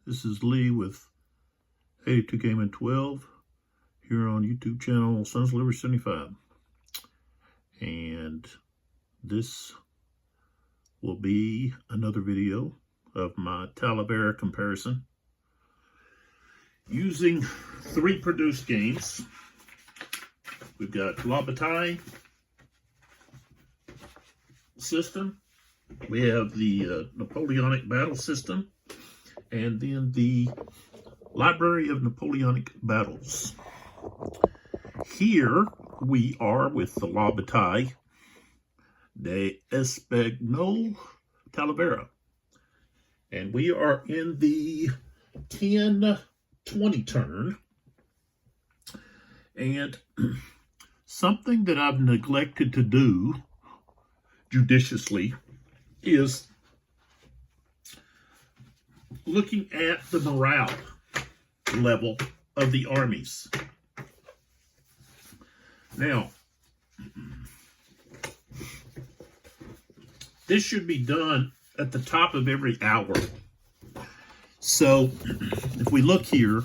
This is Lee with 82 Game and 12 here on YouTube channel Sons of Liberty 75. And this will be another video of my Talavera comparison using 3 produced games. We've got La Bataille system, we have the Napoleonic battle system, and then the Library of Napoleonic Battles. Here we are with the La Bataille de Espagnol Talavera, and we are in the 10-20 turn. And something that I've neglected to do judiciously is looking at the morale level of the armies. Now, this should be done at the top of every hour. So, if we look here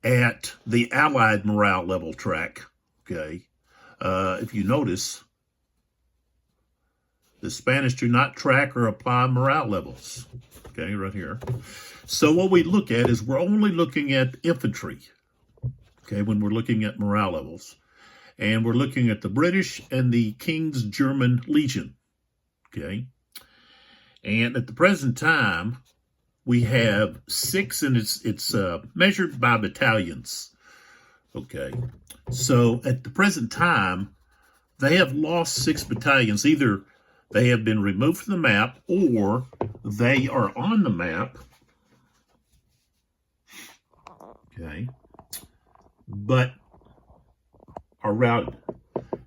at the Allied morale level track, okay, if you notice, the Spanish do not track or apply morale levels, okay, right here. So what we look at is we're only looking at infantry, okay, when we're looking at morale levels. And we're looking at the British and the King's German Legion, okay. And at the present time, we have 6, and it's measured by battalions, okay. So at the present time, they have lost 6 battalions. Either they have been removed from the map, or they are on the map, okay, but are routed.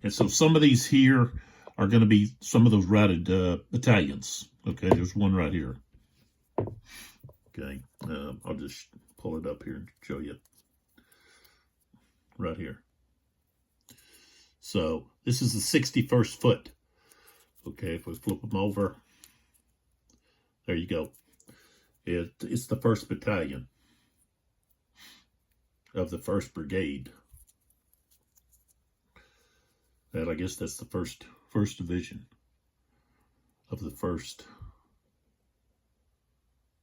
And so some of these here are going to be some of those routed battalions. Okay, there's one right here. Okay, I'll just pull it up here and show you. Right here. So this is the 61st foot. Okay, if we flip them over, there you go. It's the 1st battalion of the 1st brigade. And I guess that's the first division of the 1st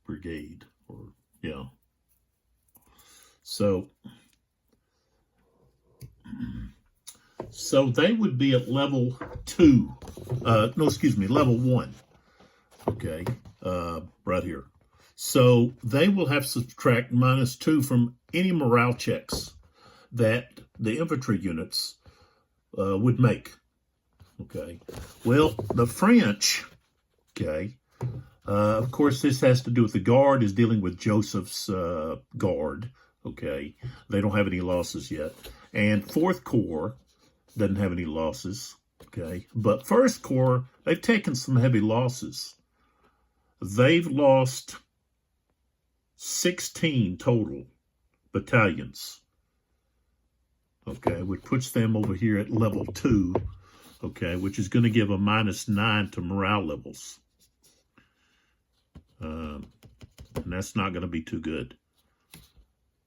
brigade, or yeah. So they would be at level 2. Level 1. Okay, right here. So they will have to subtract -2 from any morale checks that the infantry units would make. Okay. Well, the French, okay, of course, this has to do with the Guard is dealing with Joseph's Guard. Okay. They don't have any losses yet. And 4th Corps doesn't have any losses. Okay. But 1st Corps, they've taken some heavy losses. They've lost 16 total battalions. Okay, which puts them over here at level 2, okay, which is going to give a -9 to morale levels. And that's not going to be too good.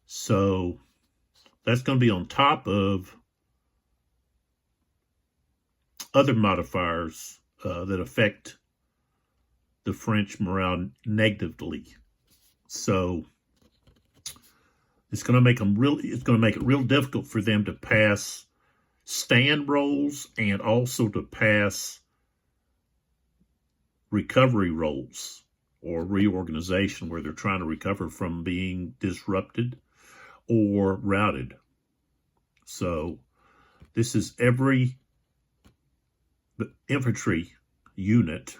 So that's going to be on top of other modifiers that affect the French morale negatively. So it's going to make it real difficult for them to pass stand rolls and also to pass recovery rolls or reorganization, where they're trying to recover from being disrupted or routed. So this is every infantry unit,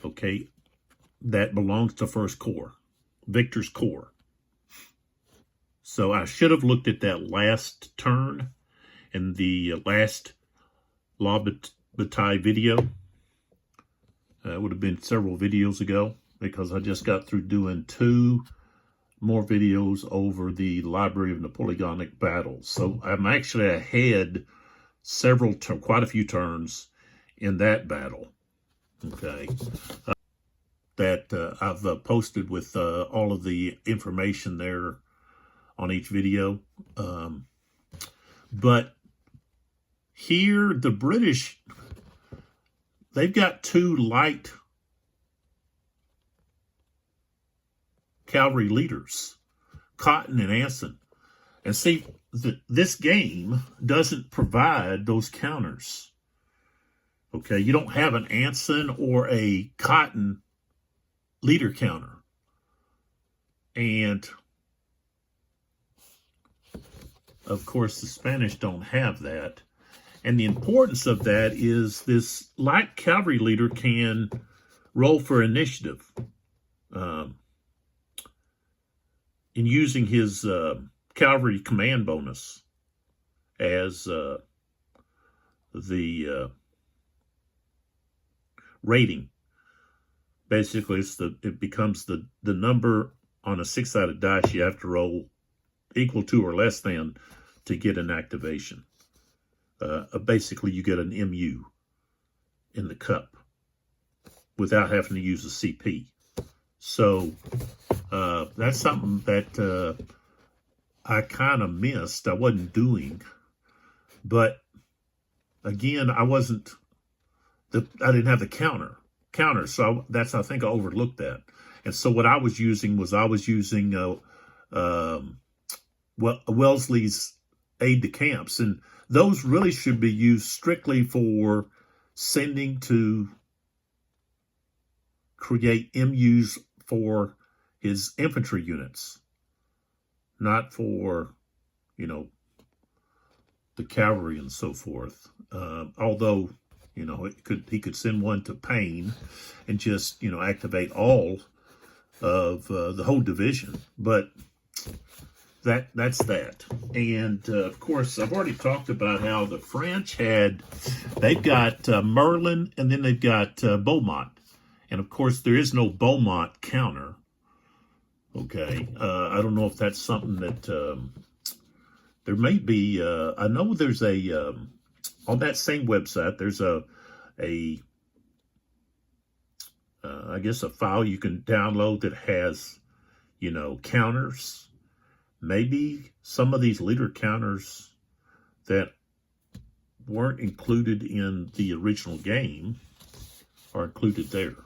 okay, that belongs to 1st Corps, Victor's Corps. So I should have looked at that last turn in the last La Bataille video. It would have been several videos ago, because I just got through doing 2 more videos over the Library of Napoleonic Battles. So I'm actually ahead quite a few turns in that battle. Okay. that I've posted with all of the information there on each video. But here, the British, they've got 2 light cavalry leaders, Cotton and Anson. And see, this game doesn't provide those counters. Okay, you don't have an Anson or a Cotton leader counter. And of course, the Spanish don't have that. And the importance of that is this light cavalry leader can roll for initiative in using his cavalry command bonus as the rating. Basically, it becomes the number on a 6-sided dice you have to roll equal to or less than to get an activation. Basically, you get an MU in the cup without having to use a CP. So that's something that I kind of missed. I wasn't doing, but again, I didn't have the counter. So I think I overlooked that. And so what I was using Wellesley's aide-de-camps, and those really should be used strictly for sending to create MUs for his infantry units, not for, the cavalry and so forth. Although, he could send one to Payne and just, activate all of the whole division. But that's that. And of course, I've already talked about how the French they've got Merlin, and then they've got Beaumont. And of course, there is no Beaumont counter. Okay. I don't know if that's something that there may be. I know there's on that same website, there's I guess a file you can download that has, counters. Maybe some of these leader counters that weren't included in the original game are included there.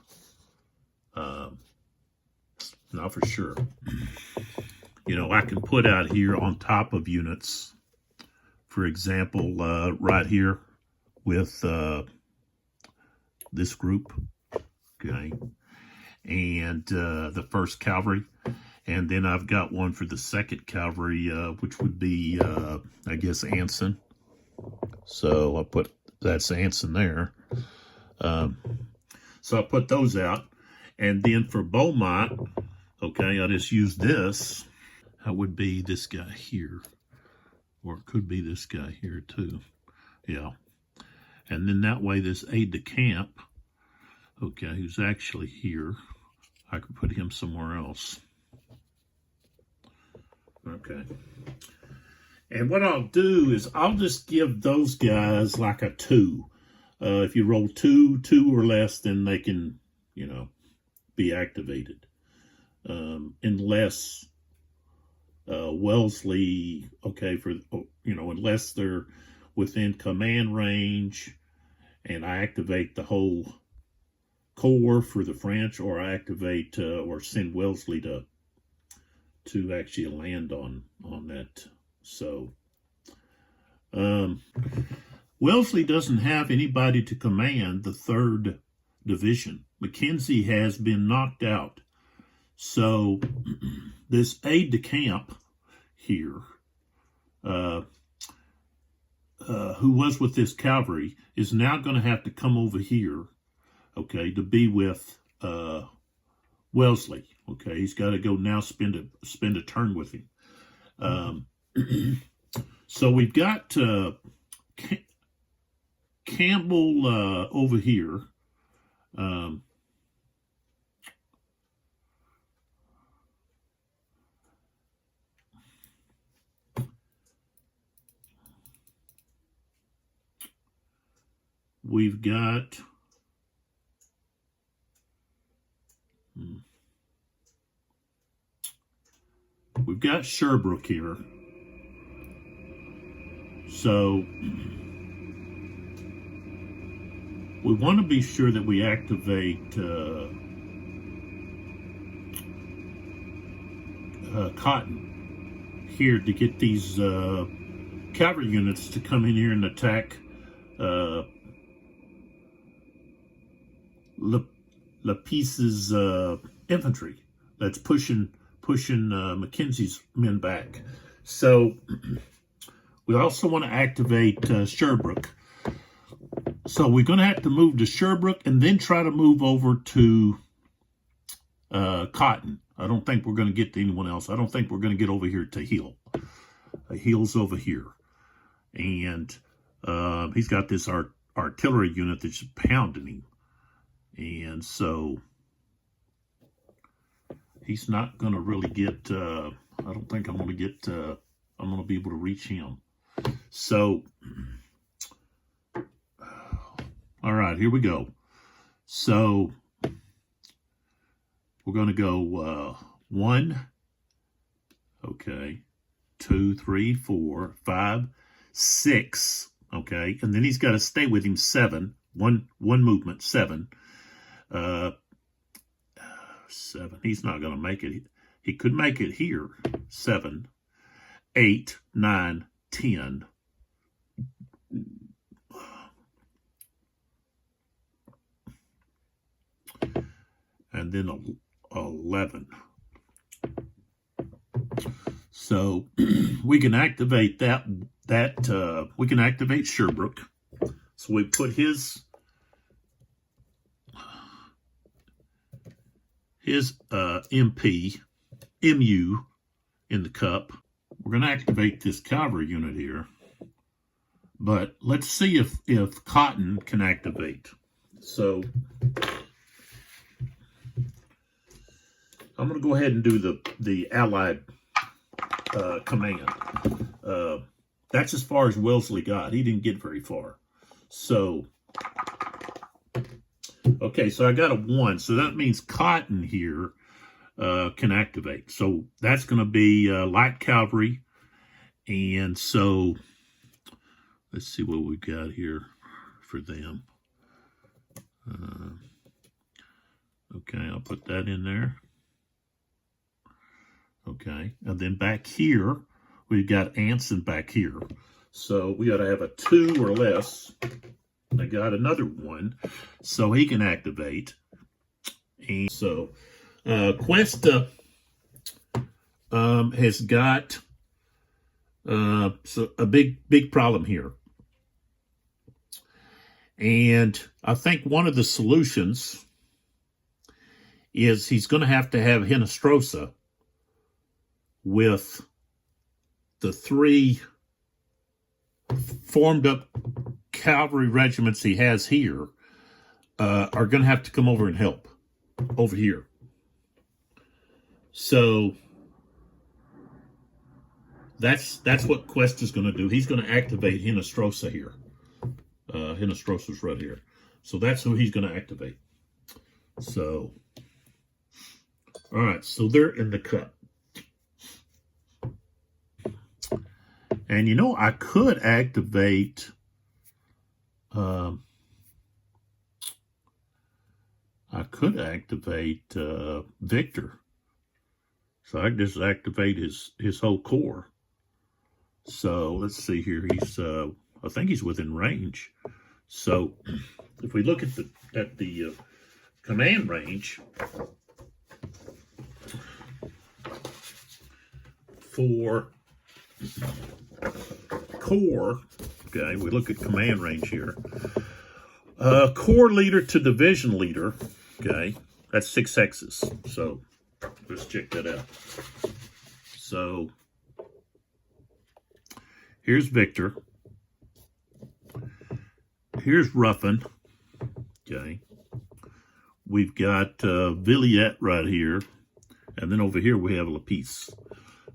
Not for sure. I can put out here on top of units, for example, right here with this group, okay, and the 1st Cavalry. And then I've got one for the 2nd Cavalry, which would be, I guess, Anson. So I'll put, that's Anson there. So I put those out. And then for Beaumont, okay, I just use this. That would be this guy here. Or it could be this guy here too. Yeah. And then that way this aide-de-camp, okay, who's actually here, I could put him somewhere else. Okay. And what I'll do is I'll just give those guys like a 2. If you roll 2 or less, then they can, be activated. Unless Wellesley, okay, unless they're within command range and I activate the whole corps for the French, or I activate or send Wellesley to actually land on that. So Wellesley doesn't have anybody to command the 3rd Division. Mackenzie has been knocked out. So this aide-de-camp here, who was with this cavalry, is now going to have to come over here, okay, to be with Wellesley. Okay, he's got to go now spend a turn with him. So we've got Campbell over here. We've got we've got Sherbrooke here. So we want to be sure that we activate Cotton here to get these cavalry units to come in here and attack Lapice's infantry that's pushing Mackenzie's men back. So we also want to activate Sherbrooke. So we're going to have to move to Sherbrooke and then try to move over to Cotton. I don't think we're going to get to anyone else. I don't think we're going to get over here to Hill. Hill's over here. And he's got this artillery unit that's pounding him. And so he's not going to really get, I don't think I'm going to get, I'm going to be able to reach him. So, all right, here we go. So we're going to go 1, okay, 2, 3, 4, 5, 6, okay, and then he's got to stay with him 7, one movement, 7. 7, he's not going to make it. He could make it here, 7, 8, 9, 10. And then 11. So we can activate we can activate Sherbrooke. So we put his MU in the cup. We're going to activate this cavalry unit here. But let's see if Cotton can activate. So I'm going to go ahead and do the Allied command. That's as far as Wellesley got. He didn't get very far. So, okay, so I got a 1. So that means Cotton here can activate. So that's going to be light cavalry. And so let's see what we've got here for them. Okay, I'll put that in there. Okay, and then back here, we've got Anson back here. So we got to have a 2 or less. I got another 1, so he can activate. And so Cuesta has got so a big problem here. And I think one of the solutions is he's going to have Hinostrosa with the 3 formed up cavalry regiments he has here are going to have to come over and help over here. So that's what Cuesta's going to do. He's going to activate Hinostrosa here. Hinostrosa's right here. So that's who he's going to activate. So, all right, so they're in the cup. And you know, I could activate Victor. So I can just activate his whole corps. So let's see here. He's I think he's within range. So if we look at the command range for corps, okay, we look at command range here. Corps leader to division leader, okay, that's 6 hexes. So let's check that out. So here's Victor. Here's Ruffin. Okay. We've got Villiers right here. And then over here we have Lapice.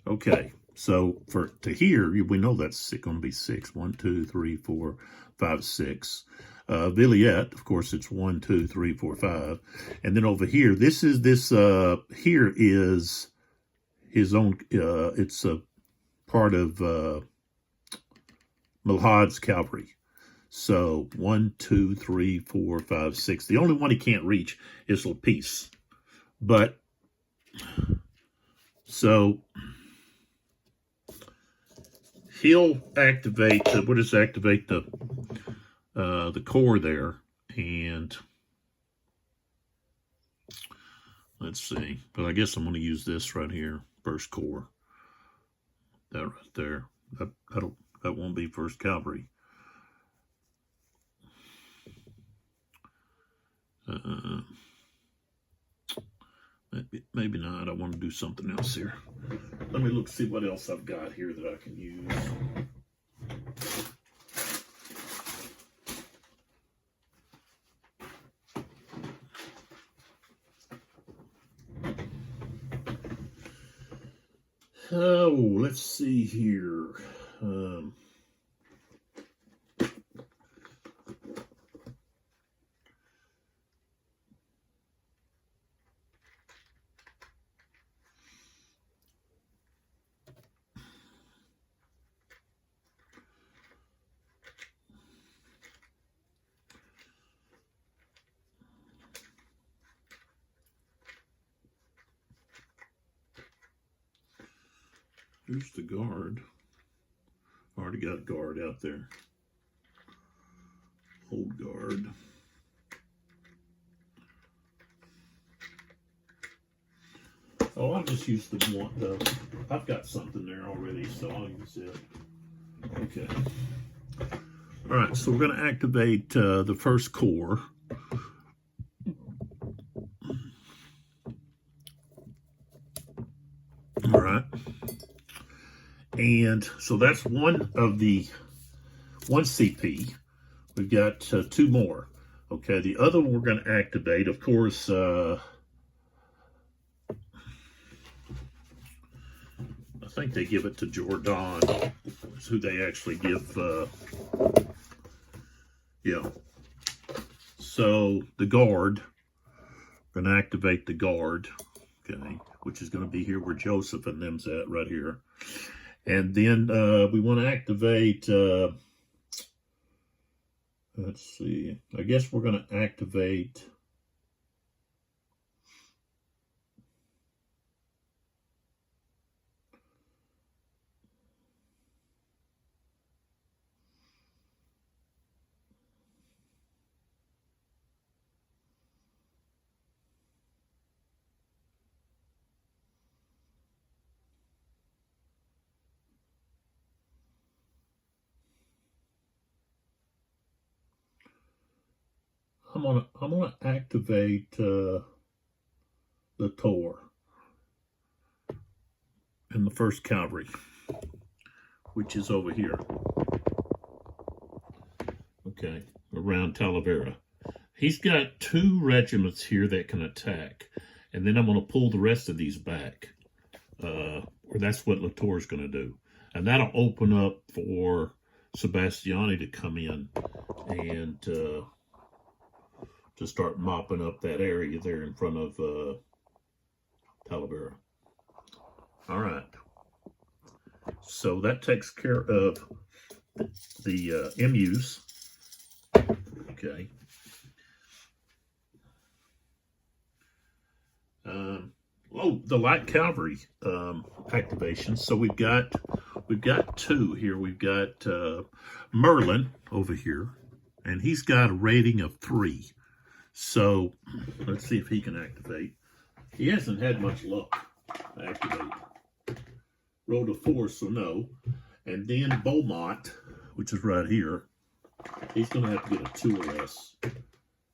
Okay. So to here, we know that's going to be 6. 1, 2, 3, 4, 5, 6. Villiers, of course, it's 1, 2, 3, 4, 5. And then over here, here is his own. It's a part of Malhad's cavalry. So 1, 2, 3, 4, 5, 6. The only one he can't reach is Lapice. But so he'll activate. We'll just activate the core there, and let's see. But I guess I'm going to use this right here, first core. That right there. That won't be first cavalry. Maybe not. I want to do something else here. Let me look, see what else I've got here that I can use. Oh, let's see here. Here's the guard. Already got a guard out there. Old guard. Oh, I'll just use the one. I've got something there already, so I'll use it. Okay. All right, so we're going to activate the first core. All right. And so that's one CP. We've got 2 more. Okay, the other one we're going to activate, of course, I think they give it to Jordan. That's who they actually give, yeah. So the guard, we're going to activate the guard, okay, which is going to be here where Joseph and them's at, right here. And then we want to activate, let's see, I guess we're going to activate, I'm gonna activate the Tor in the first cavalry, which is over here. Okay, around Talavera. He's got 2 regiments here that can attack, and then I'm going to pull the rest of these back. Or that's what Latour's going to do, and that'll open up for Sebastiani to come in and to start mopping up that area there in front of Talavera. All right. So that takes care of the MUs. Okay. The light cavalry activation. So we've got 2 here. We've got Merlin over here, and he's got a rating of 3. So let's see if he can activate. He hasn't had much luck activating. Rolled a 4, so no. And then Beaumont, which is right here, he's going to have to get a 2 or less.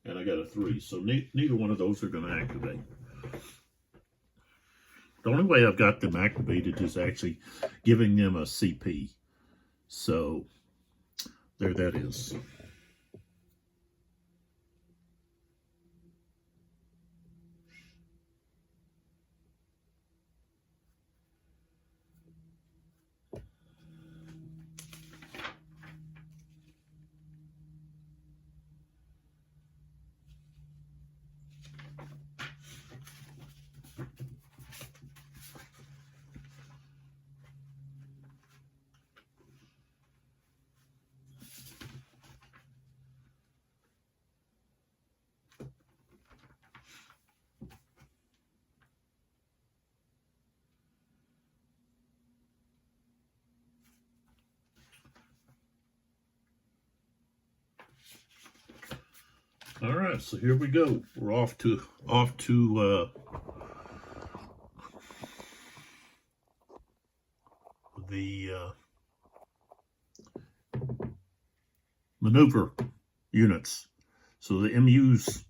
And I got a 3. So neither one of those are going to activate. The only way I've got them activated is actually giving them a CP. So there that is. All right, so here we go. We're off to the maneuver units. So the MUs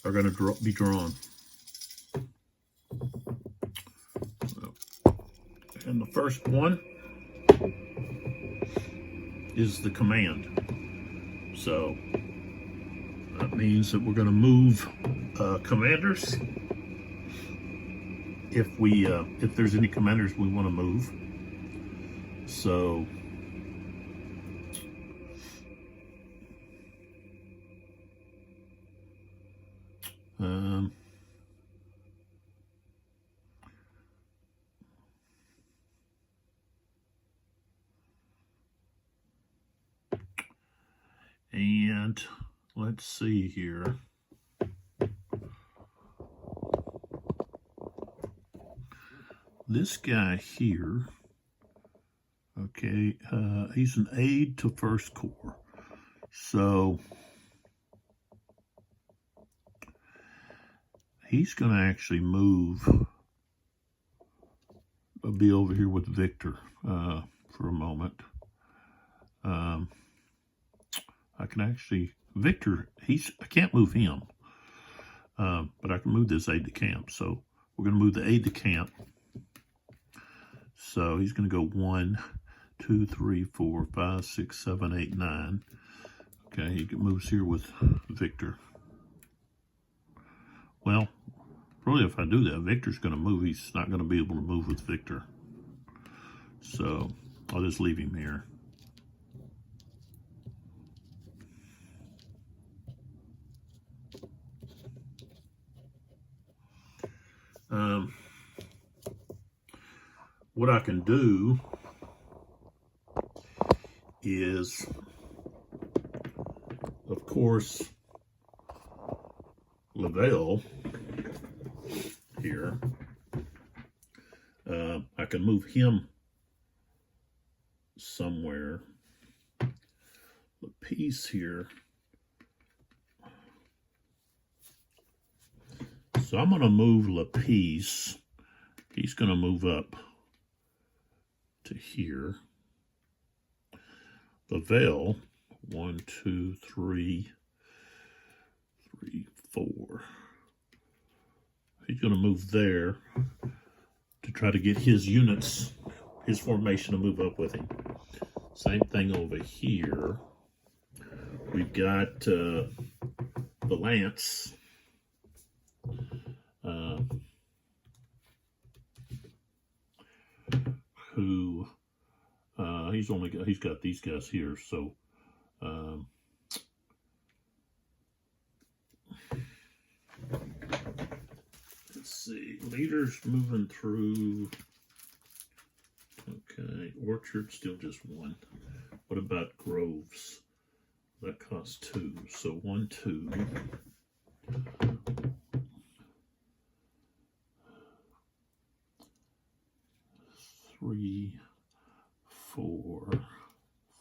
are going to be drawn. And the first one is the command. So that means that we're going to move commanders. If there's any commanders we want to move. So and let's see here. This guy here, okay, he's an aide to First Corps. So he's going to actually move, be over here with Victor for a moment. I can actually, Victor, I can't move him, but I can move this aide de camp. So we're going to move the aide de camp. So he's going to go 1, 2, 3, 4, 5, 6, 7, 8, 9. Okay, he moves here with Victor. Well, really, if I do that, Victor's going to move. He's not going to be able to move with Victor. So I'll just leave him here. What I can do is, of course, Lavelle here. I can move him somewhere. The piece here. So I'm going to move Lapice. He's going to move up to here. Lavelle, 1, 2, 3, 4. He's going to move there to try to get his units, his formation to move up with him. Same thing over here. We've got the Lance. Who he's got these guys here, so let's see, leaders moving through. Okay, Orchard still just 1. What about Groves? That costs 2, so 1, 2. 3, 4,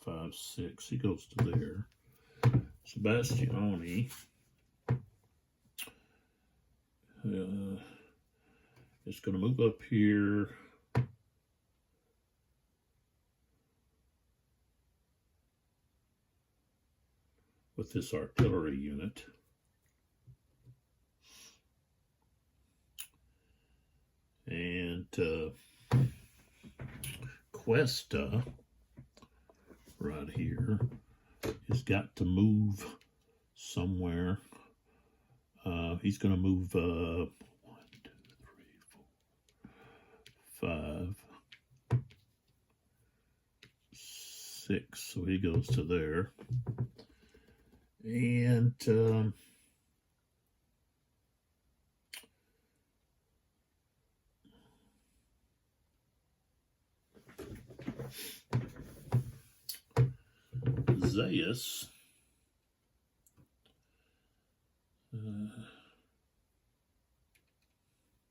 5, 6. He goes to there. Sebastiani is going to move up here. With this artillery unit. And Cuesta, right here, has got to move somewhere. He's going to move 1, 2, 3, 4, 5, 6. So he goes to there. And Zayas,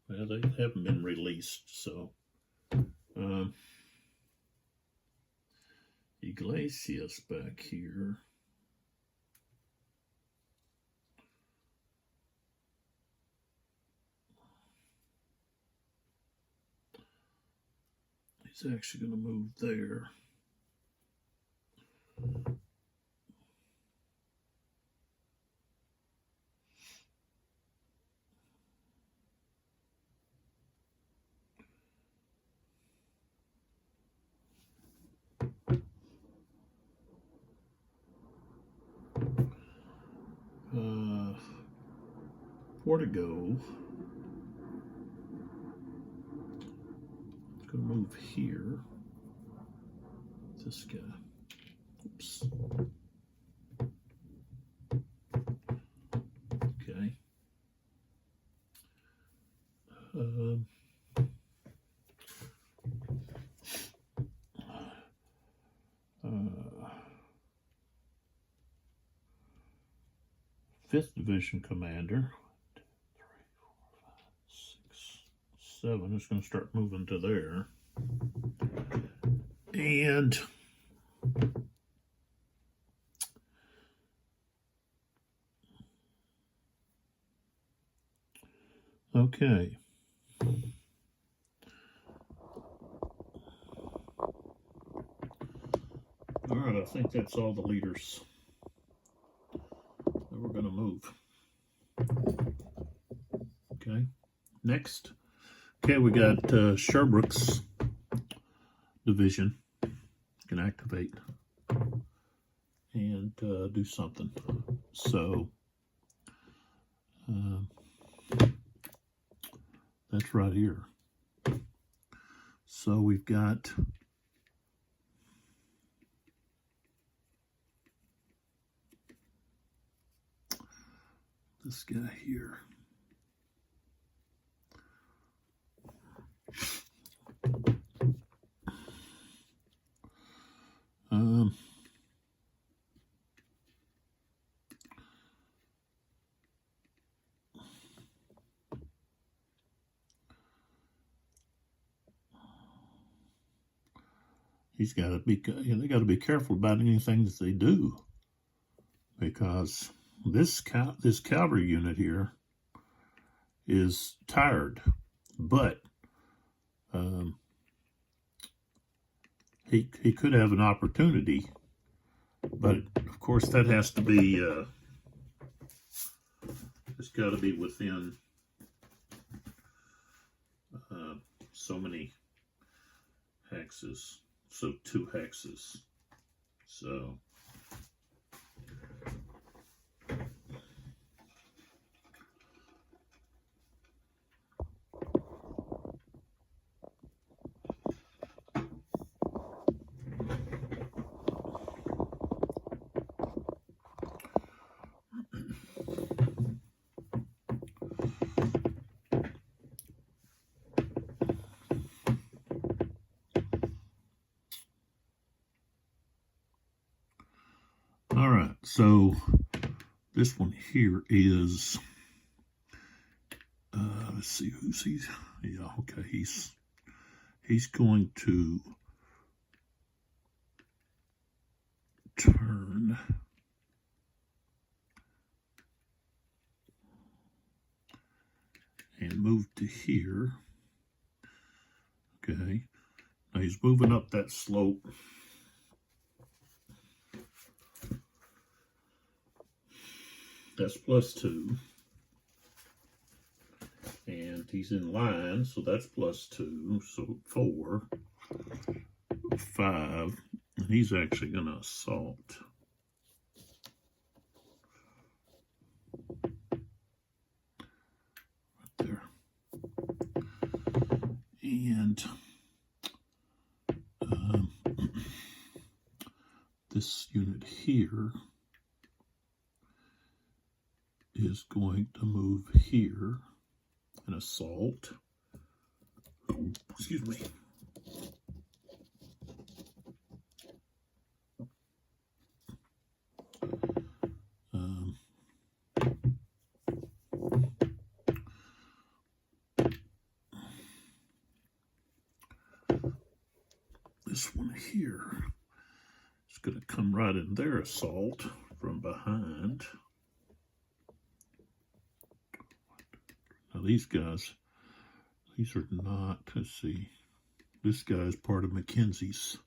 well, they haven't been released, so Iglesias back here. It's actually going to move there. Where to go? It's going to move here. This guy. Oops. Okay. Fifth Division Commander. 1, 2, 3, 4, 5, 6, 7 is going to start moving to there. And okay. All right, I think that's all the leaders that we're going to move. Okay, next. Okay, we got Sherbrooke's division. Can activate and do something. So that's right here. So we've got this guy here. He's got to be, they got to be careful about anything that they do, because this cavalry unit here is tired, but he could have an opportunity, but of course that has to be it's got to be within so many hexes. So 2 hexes. So all right, so this one here is, let's see, who's he? Yeah, okay, he's going to turn and move to here. Okay, now he's moving up that slope. That's +2, and he's in line, so that's +2, so 4, 5, and he's actually going to assault. Right there. And this unit here is going to move here and assault. Oh, excuse me. This one here is going to come right in their assault from behind. Now these guys, these are not, let's see, This guy is part of Mackenzie's.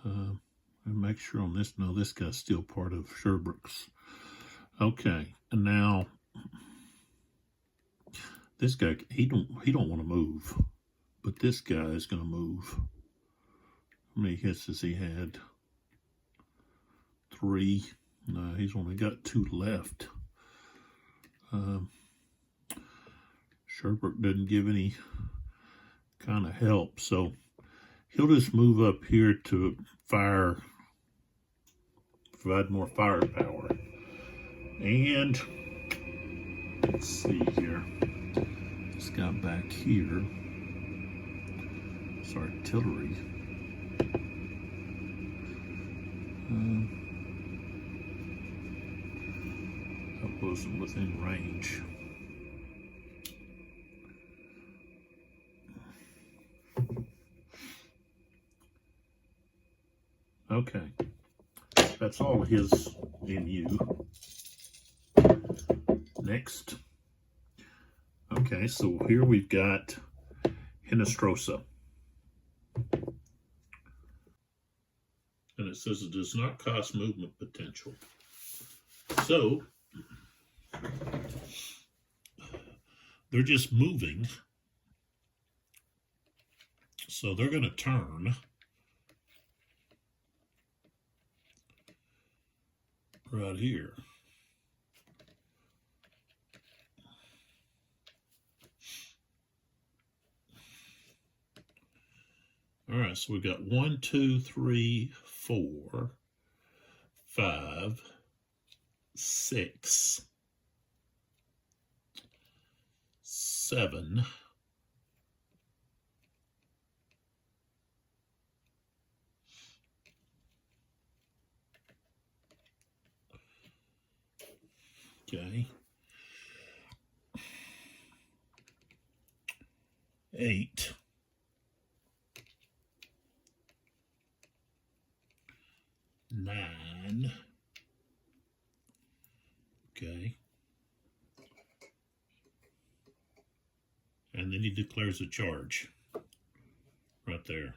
And make sure on this, no, this guy's still part of Sherbrooke's. Okay, and now this guy, he don't want to move, but this guy is going to move. How many hits does he had? 3. No, he's only got 2 left. Sherbrooke doesn't give any kind of help, so he'll just move up here to provide more firepower. And let's see here. This guy back here is artillery. That wasn't within range. Okay, that's all his MU. Next. Okay, so here we've got Hinestrosa. And it says it does not cost movement potential. So, they're just moving. So they're going to turn right here. All right, so we've got 1, 2, 3, 4, 5, 6, 7, 8, 9, and then he declares a charge right there.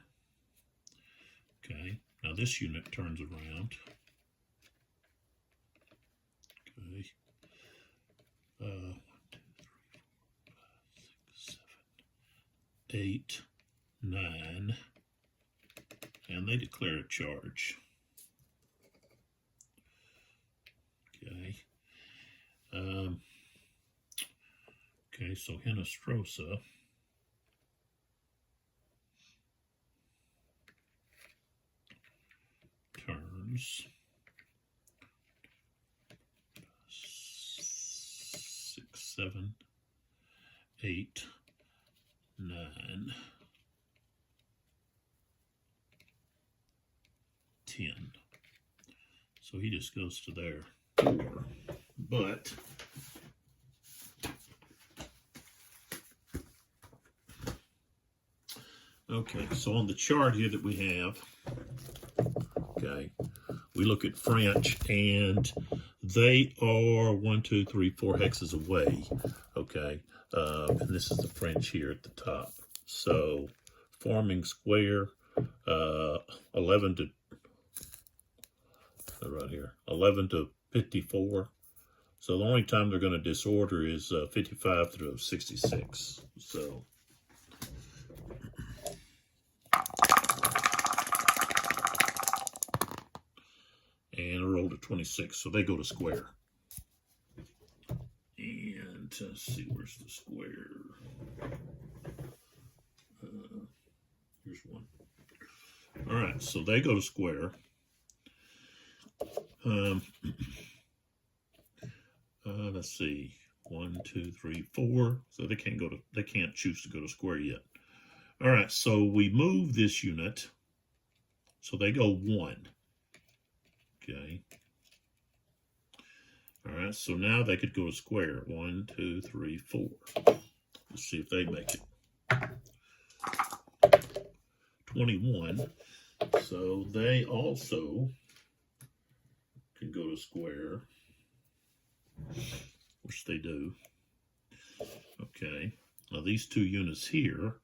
Okay, now this unit turns around. Okay, 1, 2, 3, 4, 5, 6, 7, 8, 9, and they declare a charge. Okay. Okay, so Hinestrosa turns 6, 7, 8, 9, 10. So he just goes to there. 4. But okay, so on the chart here that we have, okay, we look at French and they are 1, 2, 3, 4 hexes away. Okay, and this is the French here at the top. So forming square, 11 to right here, 11 to 54. So the only time they're going to disorder is 55 through 66. So and I rolled a 26, so they go to square. And let's see, where's the square? Here's one. All right, so they go to square. Let's see, 1, 2, 3, 4. So they can't choose to go to square yet. All right, so we move this unit. So they go 1. Okay. All right, so now they could go to square. 1, 2, 3, 4. Let's see if they make it. 21. So they also can go to square, which they do. Okay. Now these two units here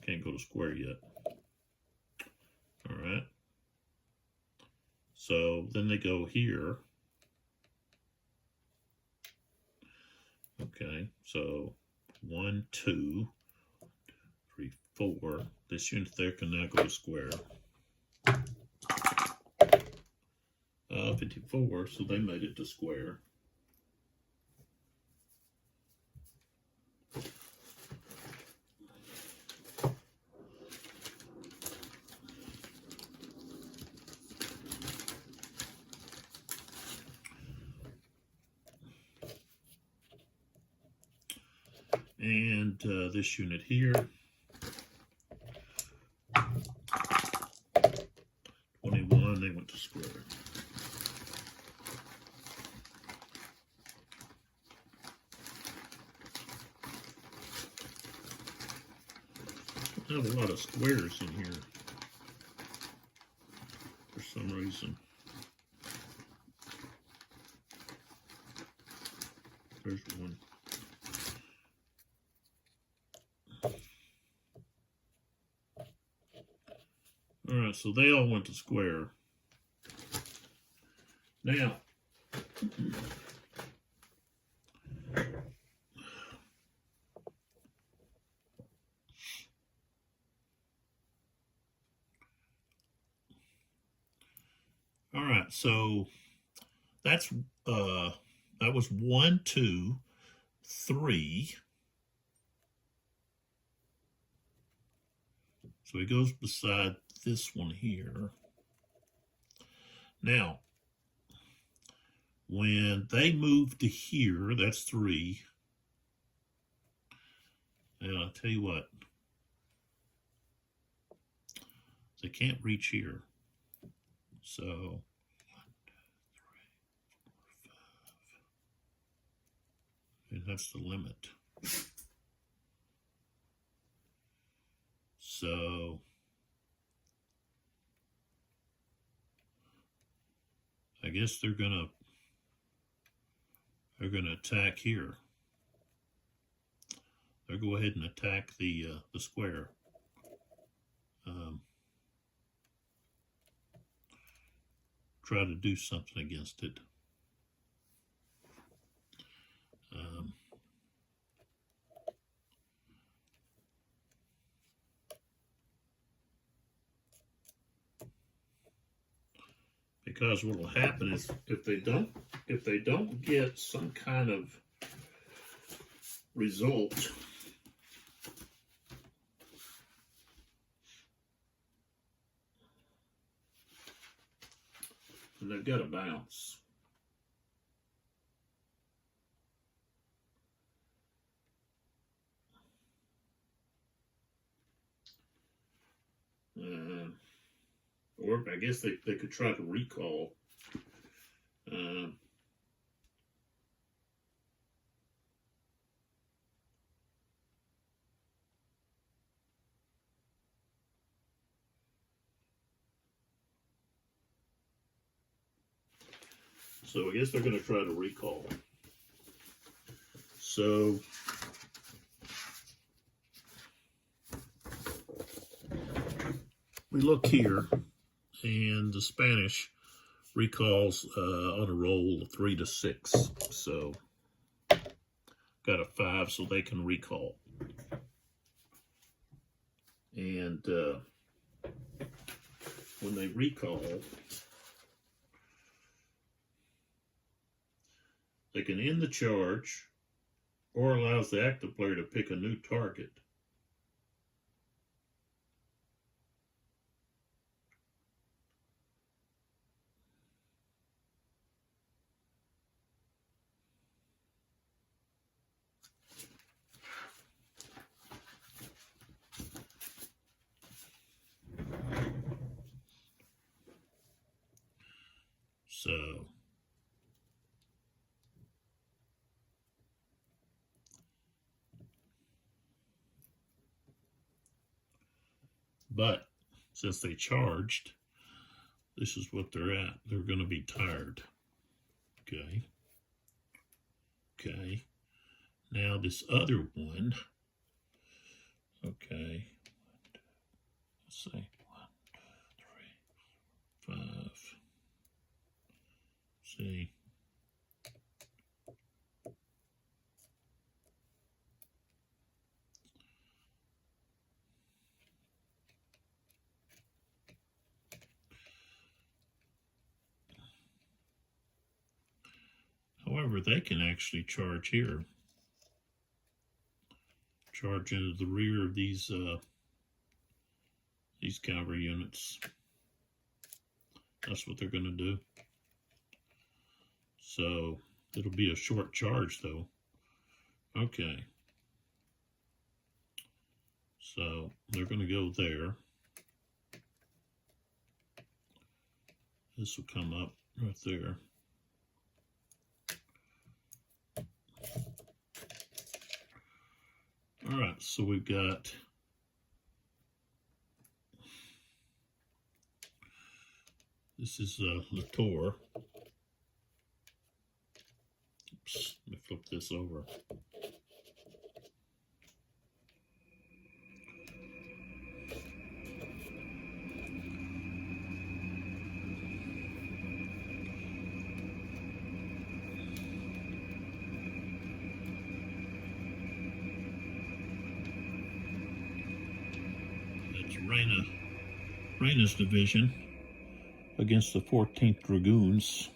can't go to square yet. All right. So then they go here. Okay, so 1, 2, 3, 4. This unit there can now go to square. 54, so they made it to square. And this unit here, 21, they went to square. I have a lot of squares in here for some reason. There's one. All right, so they all went to square. Now, all right, so that's that was 1, 2, 3. So he goes beside this one here. Now, when they move to here, that's 3. And I'll tell you what, they can't reach here. So 1, 2, 3, 4, 5. And that's the limit. So I guess they're gonna attack here. They'll go ahead and attack the square. Try to do something against it. Because what will happen is if they don't get some kind of result, then they've got to bounce. Or I guess they could try to recall. So I guess they're going to try to recall. So we look here, and the Spanish recalls on a roll of 3 to 6. So got a 5, so they can recall. And when they recall, they can end the charge or allows the active player to pick a new target. So but since they charged, this is what they're at. They're going to be tired. Okay. Okay. Now this other one. Okay. 1, However, they can actually charge here. Charge into the rear of these cavalry units. That's what they're going to do. So it'll be a short charge, though. Okay. So they're going to go there. This will come up right there. All right, so we've got this is Latour. Oops, let me flip this over. Reyna's division against the 14th Dragoons,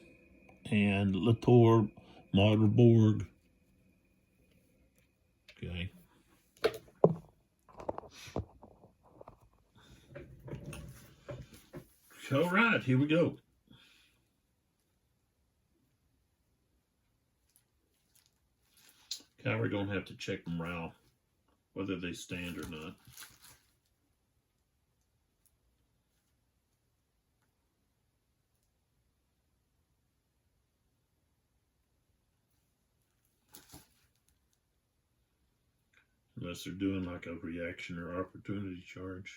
and Latour, Marburg. Okay. All right, here we go. Cavalry don't have to check morale, whether they stand or not. Unless they're doing like a reaction or opportunity charge.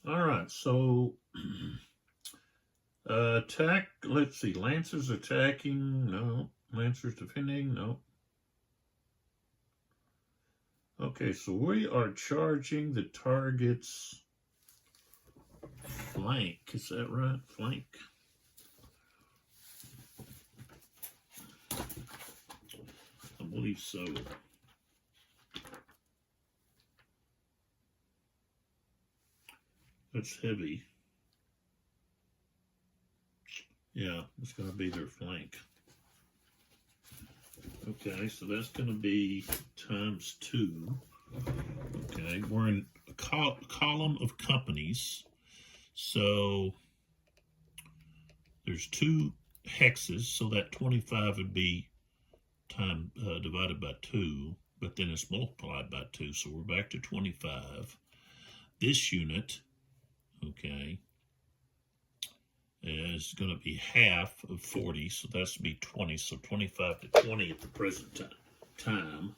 All right, so attack, let's see, Lancers attacking, no. Lancers defending, no. Okay, so we are charging the target's flank, is that right? Flank. I believe so. That's heavy. Yeah, it's going to be their flank. Okay, so that's going to be times 2. Okay, we're in a column of companies. So there's 2 hexes, so that 25 would be divided by 2, but then it's multiplied by 2, so we're back to 25. This unit, okay, is going to be half of 40, so that's going to be 20, so 25 to 20 at the present time.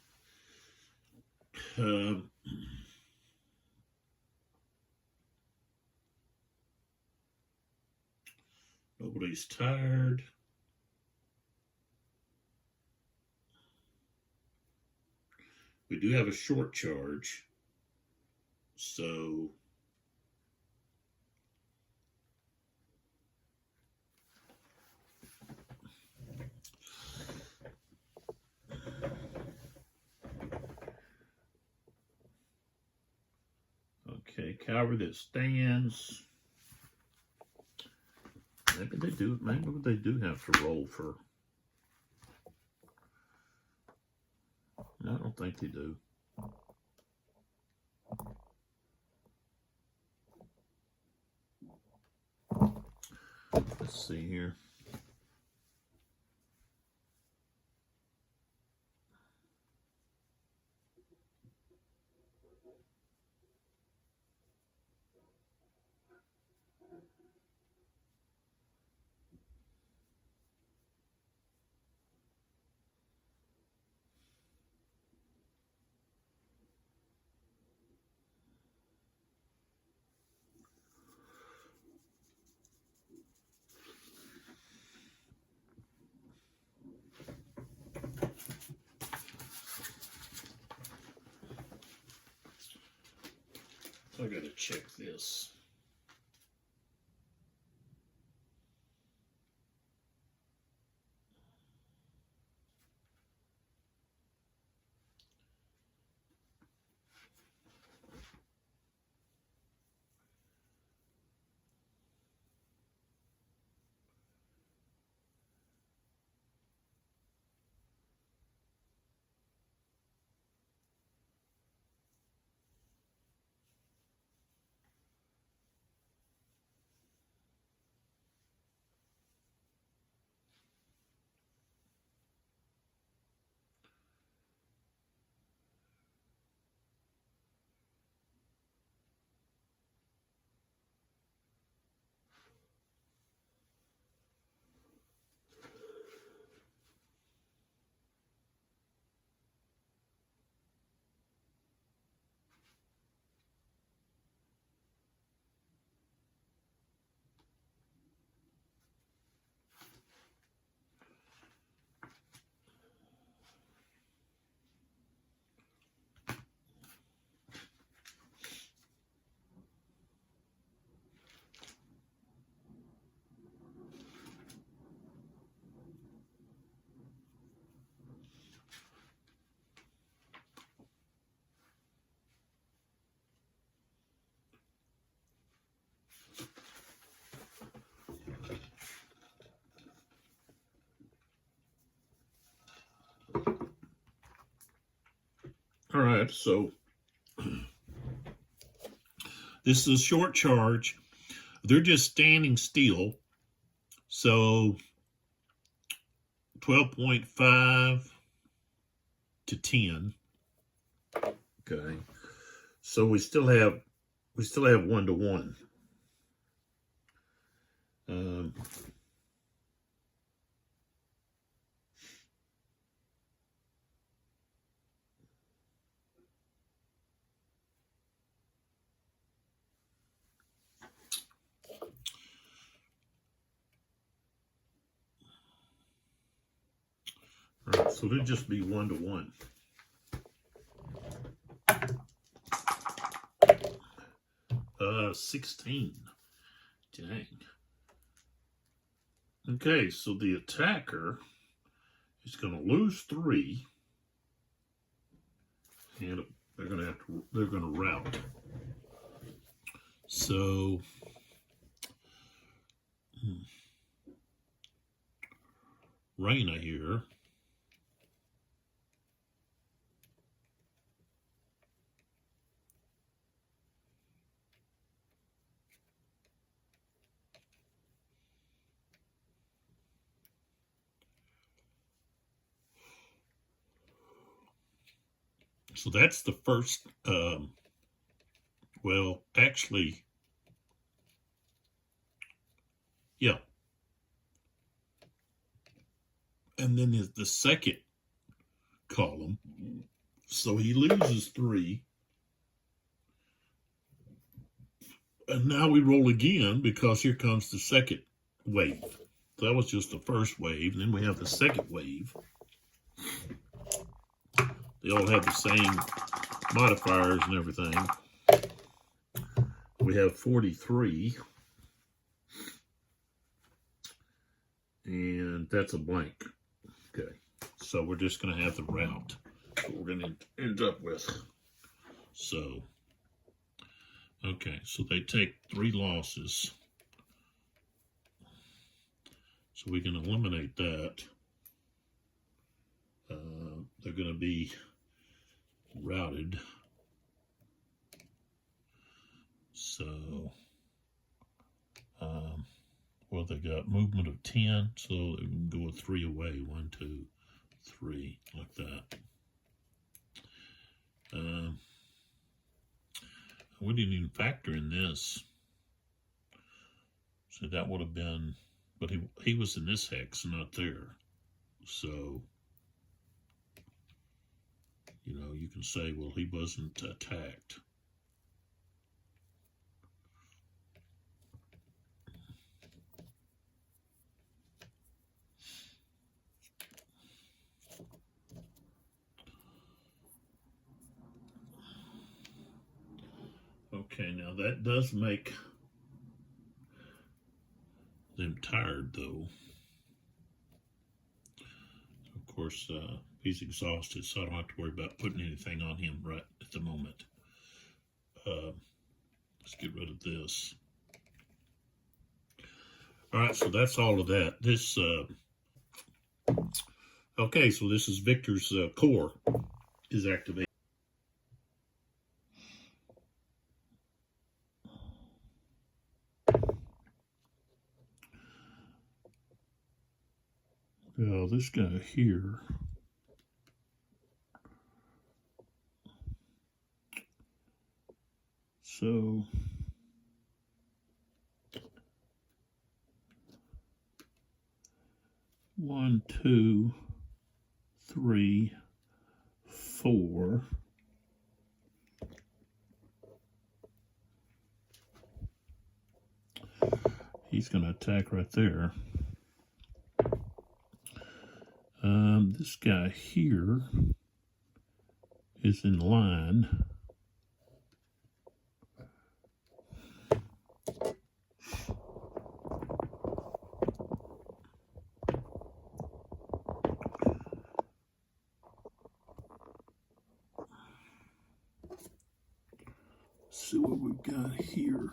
Nobody's tired. We do have a short charge, so okay, cavalry that stands. Maybe they do have to roll for. No, I don't think they do. Let's see here. I gotta check this. All right, so this is a short charge. They're just standing still. So 12.5 to 10. Okay. So we still have 1 to 1. All right, so it'll just be 1 to 1. 16. Dang. Okay, so the attacker is going to lose 3, and they're going to rout. So Reina here. So that's the first, well, actually, yeah. And then is the second column. So he loses 3. And now we roll again because here comes the second wave. So that was just the first wave. And then we have the second wave. They all have the same modifiers and everything. We have 43. And that's a blank. Okay. So we're just going to have the route that we're going to end up with. So, okay. So they take 3 losses. So we can eliminate that. They're going to be routed. So, well, they got movement of 10, so they can go 3 away. 1, 2, 3, like that. We didn't even factor in this. So that would have been, but he was in this hex, not there. So, you know, you can say, well, he wasn't attacked. Okay, now that does make them tired, though. Of course, he's exhausted, so I don't have to worry about putting anything on him right at the moment. Let's get rid of this. All right, so that's all of that. This, okay, so this is Victor's core is activated. Now, this guy here, so one, two, three, four. He's going to attack right there. This guy here is in line. See what we've got here.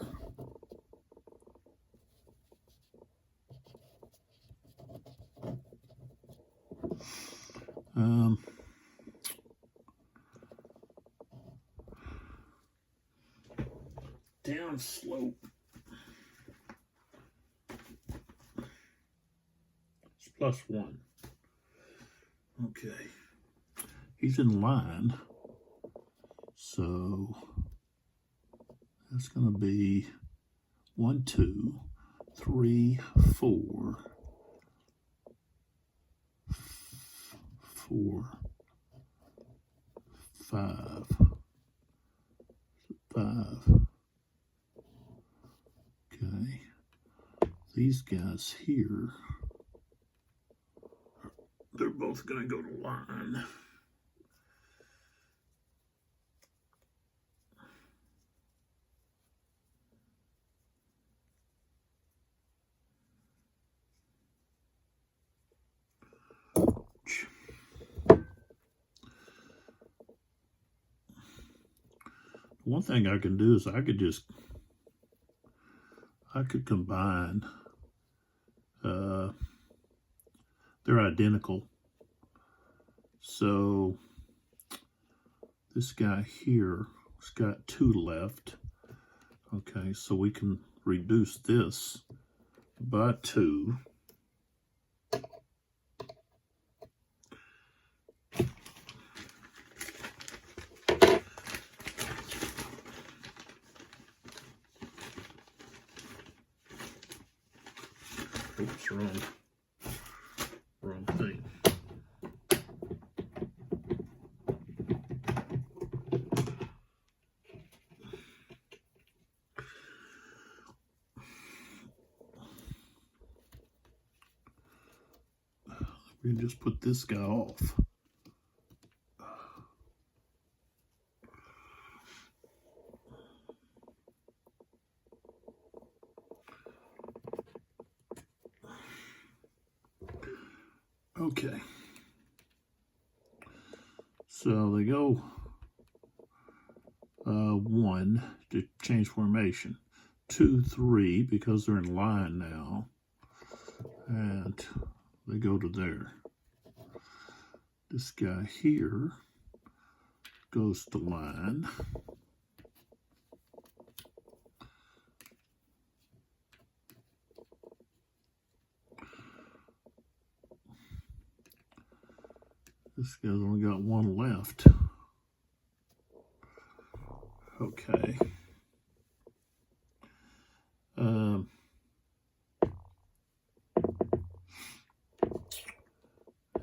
Down slope. It's +1. Okay. He's in line. So that's going to be 1, 2, 3, 4, 4, 5, 5. Okay. These guys here, they're both going to go to line. One thing I can do is I could combine, they're identical. So this guy here has got 2 left. Okay, so we can reduce this by 2. Oops, wrong thing. We can just put this guy off. Okay, so they go 1 to change formation, 2, 3 because they're in line now, and they go to there. This guy here goes to line. This guy's only got 1 left. Okay.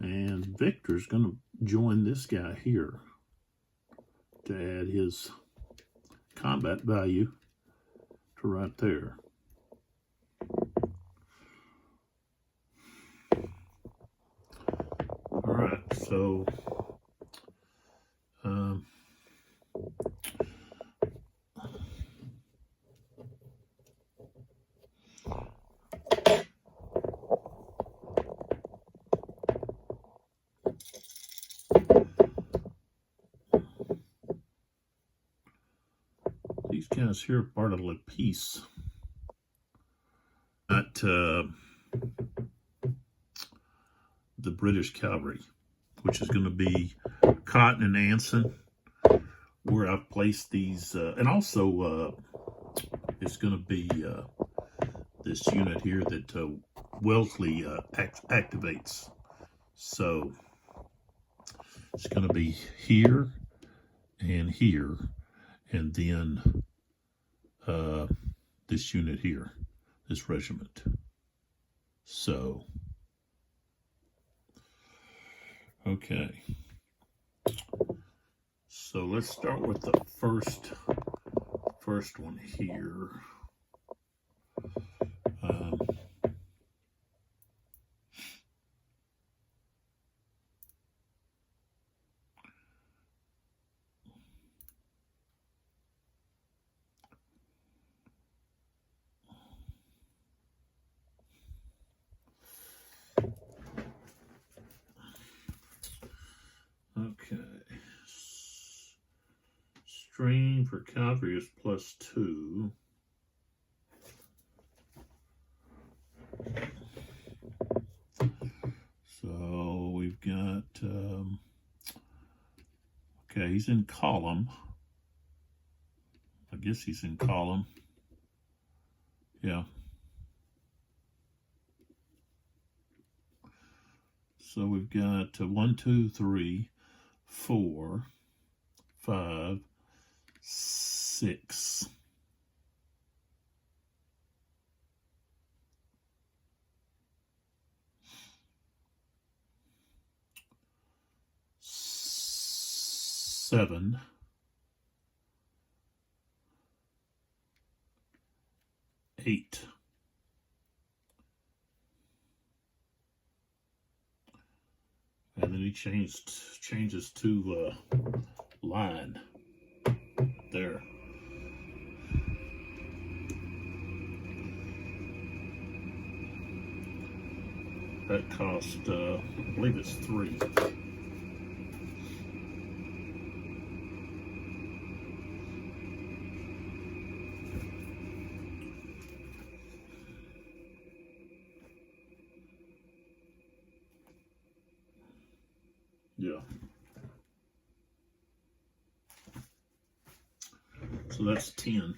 And Victor's going to join this guy here to add his combat value to right there. All right, so guys here are part of the piece. At the British cavalry, which is going to be Cotton and Anson, where I've placed these, and also it's going to be this unit here that Wellesley activates. So it's going to be here, and then this unit here, this regiment. So, okay. So let's start with the first one here. Okay. Strain for cavalry is +2. So we've got, okay, he's in column. I guess he's in column. Yeah. So we've got 1, 2, 3, 4, 5, 6. Seven, 8. And then he changes to line there. That cost, I believe it's 3. Yeah. So that's 10.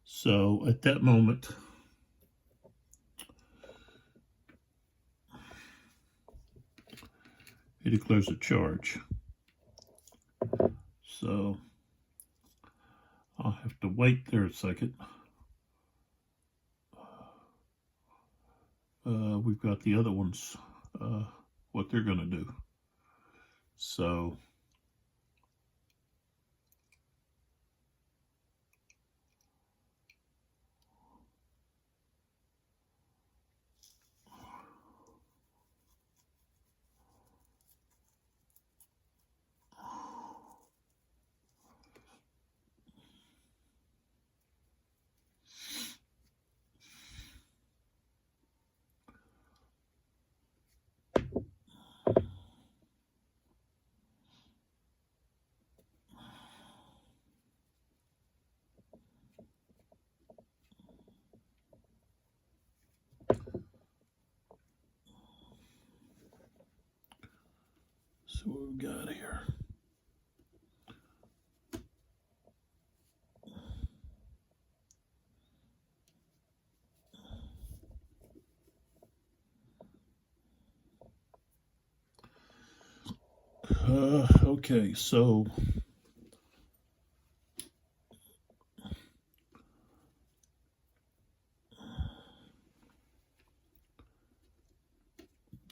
So at that moment, he declares a charge. So I'll have to wait there a second. We've got the other ones, what they're going to do. So what we've got here. Okay, so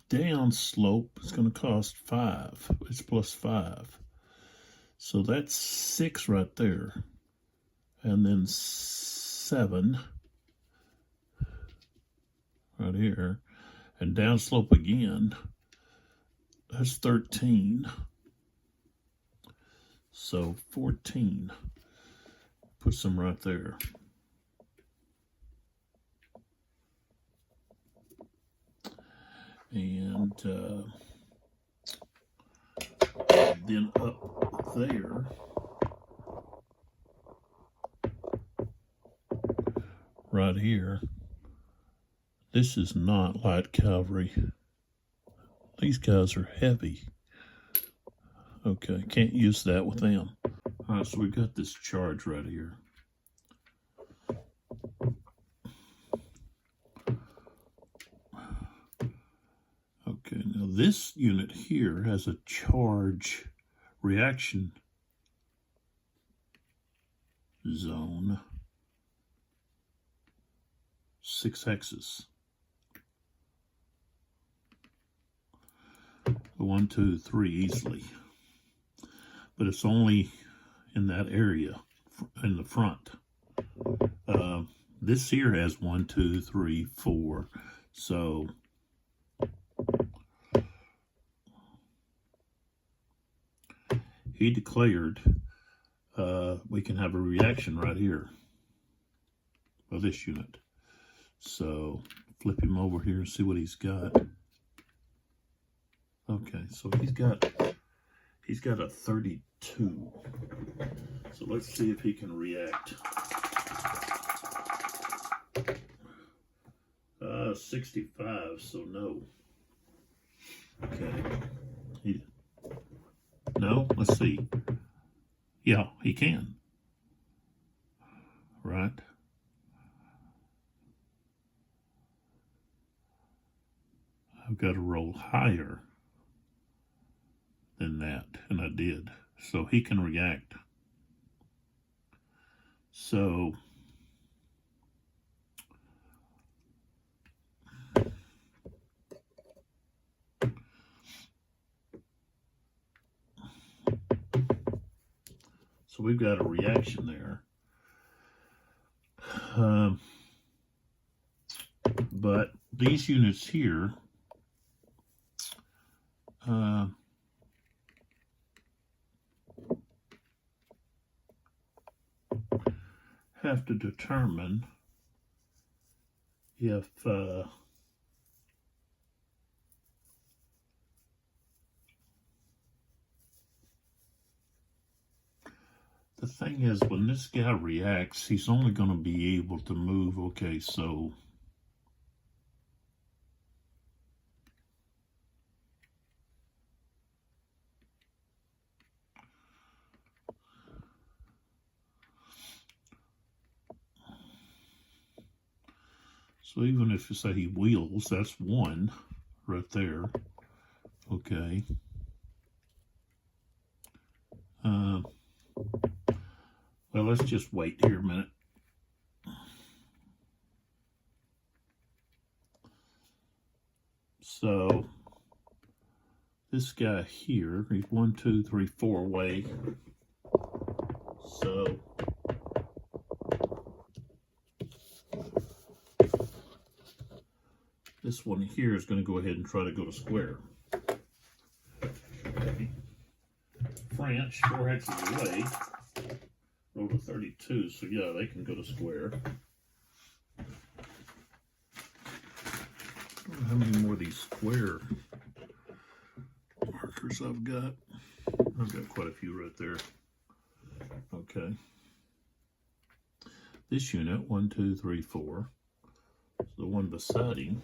down slope is going to cost 5. It's +5. So that's 6 right there. And then 7 right here. And down slope again. That's 13. So 14. Put some right there. And then up there, right here, this is not light cavalry. These guys are heavy. Okay, can't use that with them. All right, so we've got this charge right here. Okay, now this unit here has a charge reaction zone, 6 hexes. 1, 2, 3 easily. But it's only in that area in the front. This here has 1, 2, 3, 4. So he declared we can have a reaction right here of this unit. So flip him over here and see what he's got. Okay, so he's got a 32. So let's see if he can react. 65, so no. Okay. No, let's see. Yeah, he can. Right. I've got to roll higher than that, and I did. So he can react. So we've got a reaction there. But these units here have to determine if the thing is, when this guy reacts, he's only going to be able to move. Okay, so even if you say he wheels, that's 1 right there. Okay. Well, let's just wait here a minute. So this guy here, he's 1, 2, 3, 4 away. So this one here is going to go ahead and try to go to square. Okay. French, 4 hexes away. Roll to 32, so yeah, they can go to square. I don't know how many more of these square markers I've got. I've got quite a few right there. Okay. This unit, 1, 2, 3, 4. The one beside him.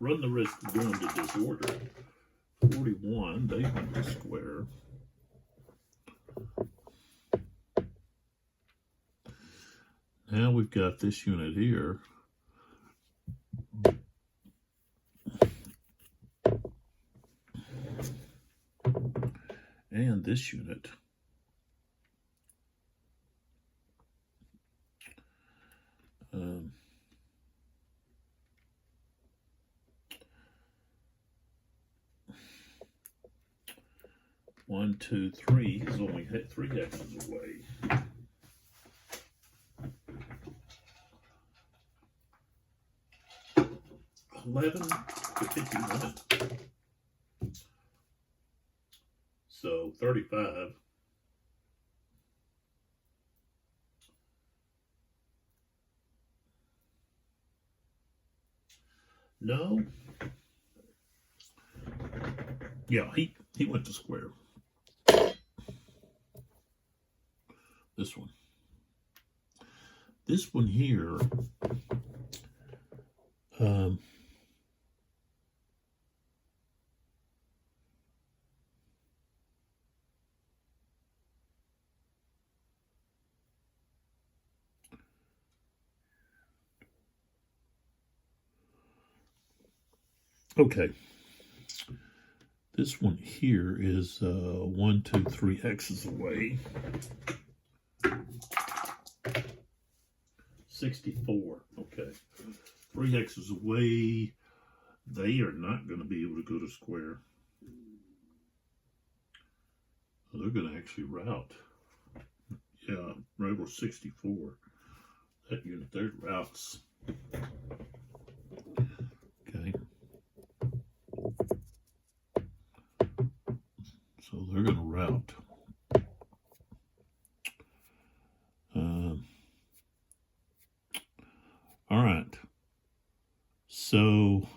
Run the risk of going to disorder. 41, they went to square. Now we've got this unit here. And this unit. One, two, three. He's only hit 3 hexes away. $11 51. So 35. No. Yeah, he went to square. This one. This one here, okay. This one here is 1, 2, 3 X's away. 64. Okay. 3 X's away. They are not going to be able to go to square. So they're going to actually route. Yeah, right over 64. That unit there routes. Okay. So they're going to route. All right. So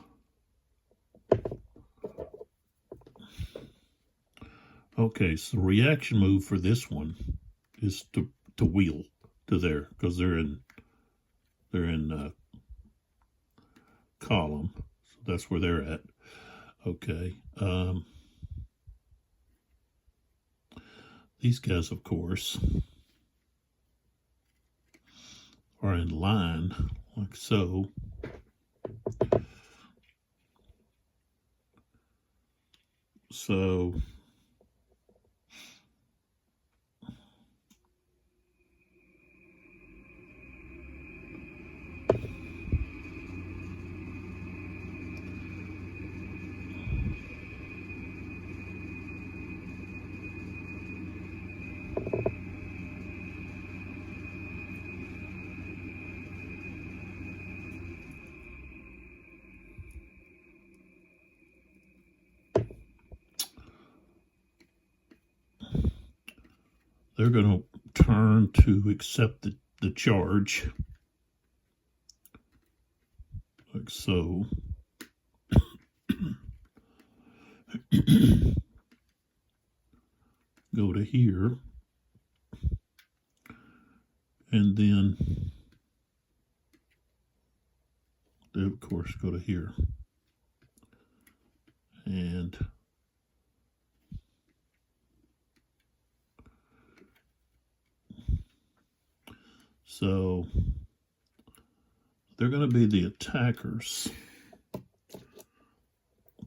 okay, so the reaction move for this one is to wheel to there, because they're in column. So that's where they're at. Okay. These guys, of course, are in line like so. So they're going to turn to accept the charge, like so. Go to here, and then they, of course, go to here. And so they're going to be the attackers.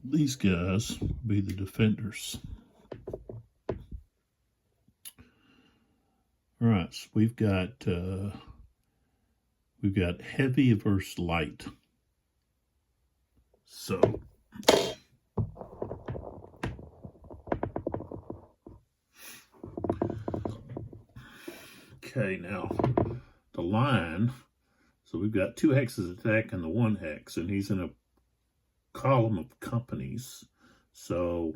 These guys will be the defenders. All right, so we've got heavy versus light. So okay, now the line. So we've got 2 hexes attacking the 1 hex, and he's in a column of companies. So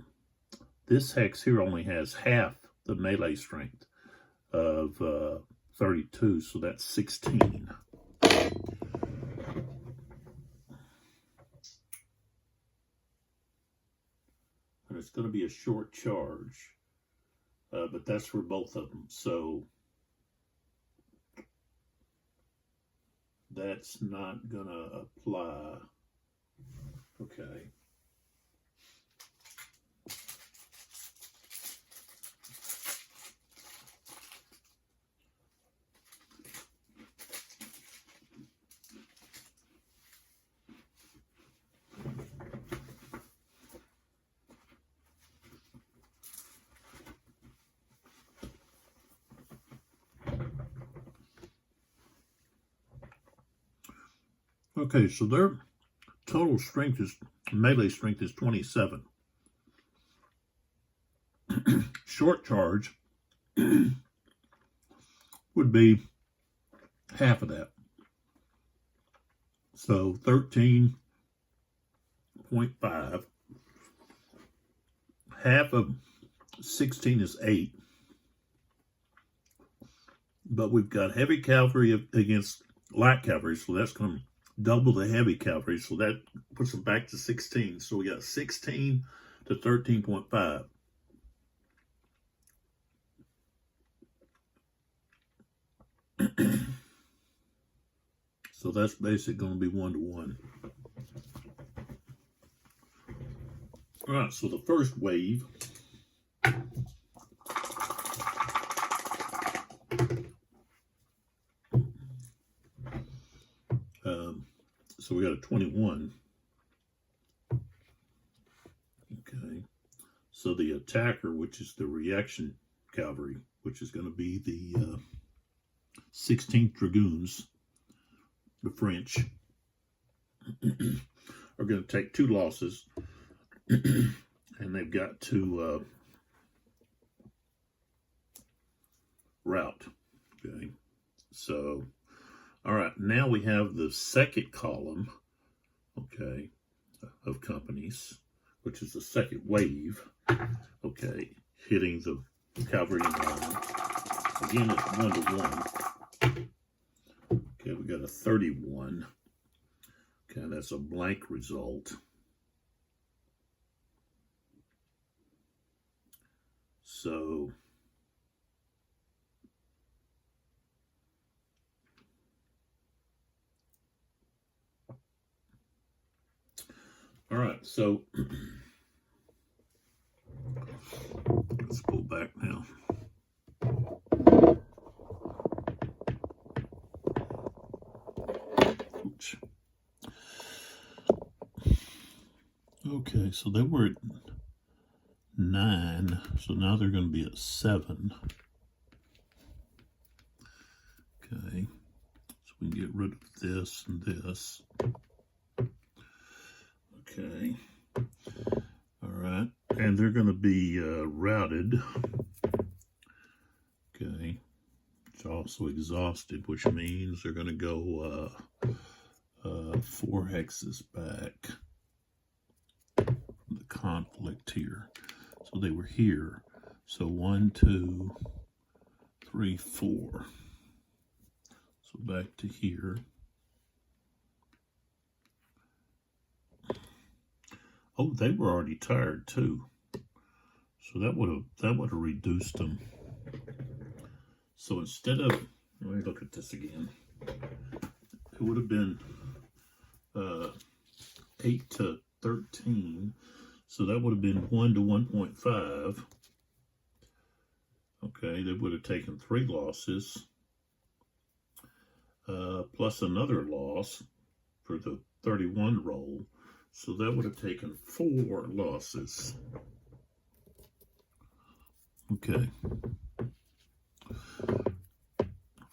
this hex here only has half the melee strength of 32, so that's 16. And it's going to be a short charge, but that's for both of them. So that's not going to apply. Okay. Okay, so their total strength is, melee strength is 27. Short charge would be half of that. So 13 0.5. Half of 16 is 8. But we've got heavy cavalry against light cavalry, so that's going to double the heavy cavalry, so that puts them back to 16. So we got 16 to 13.5. So that's basically going to be 1-to-1. All right, so the first wave so we got a 21. Okay, so the attacker, which is the reaction cavalry, which is going to be the 16th Dragoons, the French, are going to take 2 losses, and they've got to rout. Okay, so all right, now we have the second column, okay, of companies, which is the second wave, okay, hitting the cavalry environment. Again, it's 1-to-1. Okay, we got a 31. Okay, that's a blank result. So all right, so let's pull back now. Oops. Okay, so they were at 9, so now they're going to be at 7. Okay, so we can get rid of this and this. Okay, all right, and they're going to be routed. Okay, it's also exhausted, which means they're going to go 4 hexes back from the conflict here. So they were here. So 1, 2, 3, 4. So back to here. Oh, they were already tired too. So that would have reduced them. So instead of, let me look at this again. It would have been 8 to 13. So that would have been 1 to 1.5. Okay, they would have taken 3 losses, plus another loss for the 31 roll. So that would have taken 4 losses. Okay.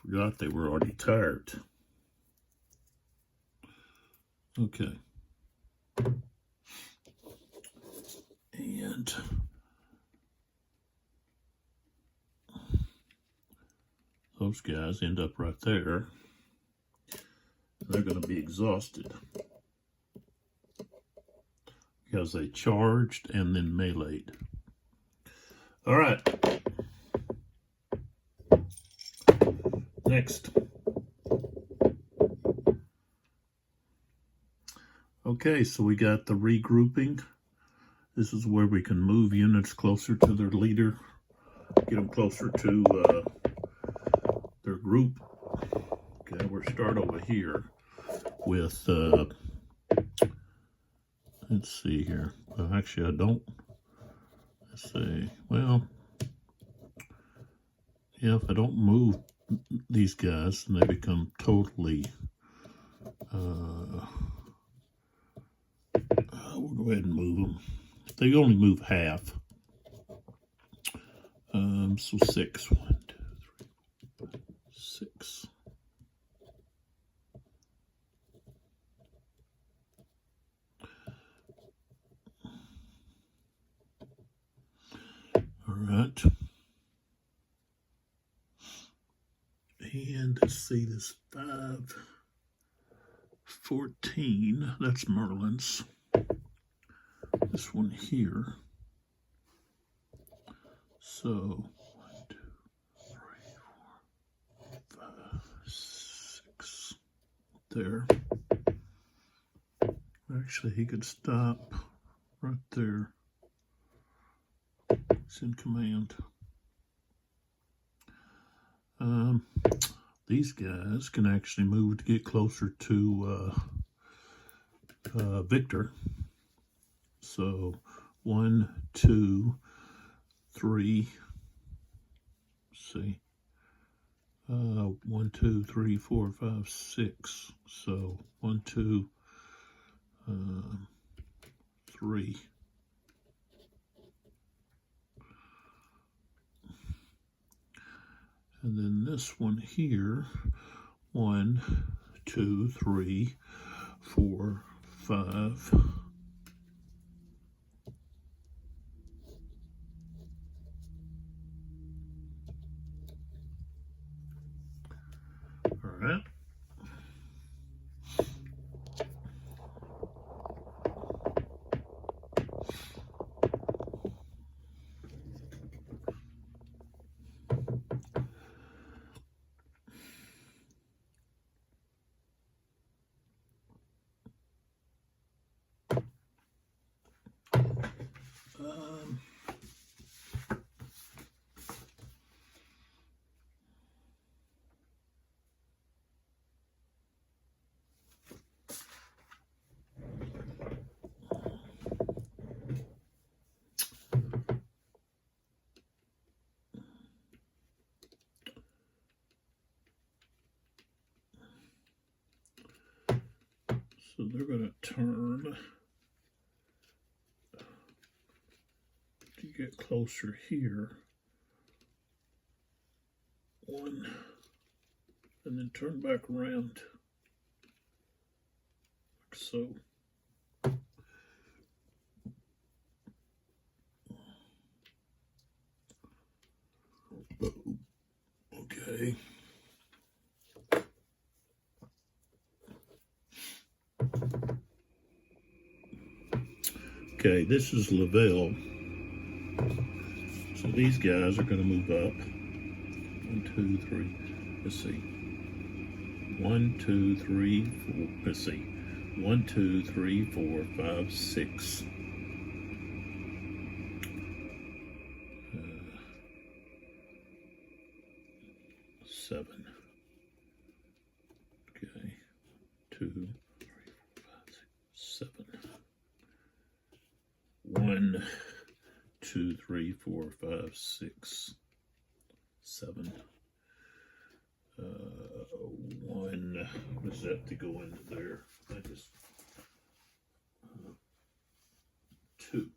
Forgot they were already tired. Okay. And those guys end up right there. They're going to be exhausted because they charged and then meleeed. All right. Next. Okay, so we got the regrouping. This is where we can move units closer to their leader, get them closer to their group. Okay, we'll start over here with, let's see here. Well, actually, I don't. Let's see. Well, yeah, if I don't move these guys, then they become totally, we'll go ahead and move them. They only move half. So 6. 1, 2, 3, 4, 6. All right. And let's see, this 5, 14. That's Merlin's. this one here. So 1, 2, 3, 4, 5, 6 there. Actually, he could stop right there. He's in command. These guys can actually move to get closer to Victor. So 1, 2, 3. See, 1, 2, 3, 4, 5, 6. So 1, 2, 3. And then this one here, 1, 2, 3, 4, 5. All right. So they're going to turn to get closer here. 1, and then turn back around, like so. Okay. Okay, this is Lavelle. So these guys are going to move up. 1, 2, 3. Let's see. 1, 2, 3, 4. Let's see. 1, 2, 3, 4, 5, 6. 7. Okay. 2, 3, 4, 5, 6, 7. 1, 2, 3, 4, 5, 6, 7. 1. What does that to go into there? I just 2.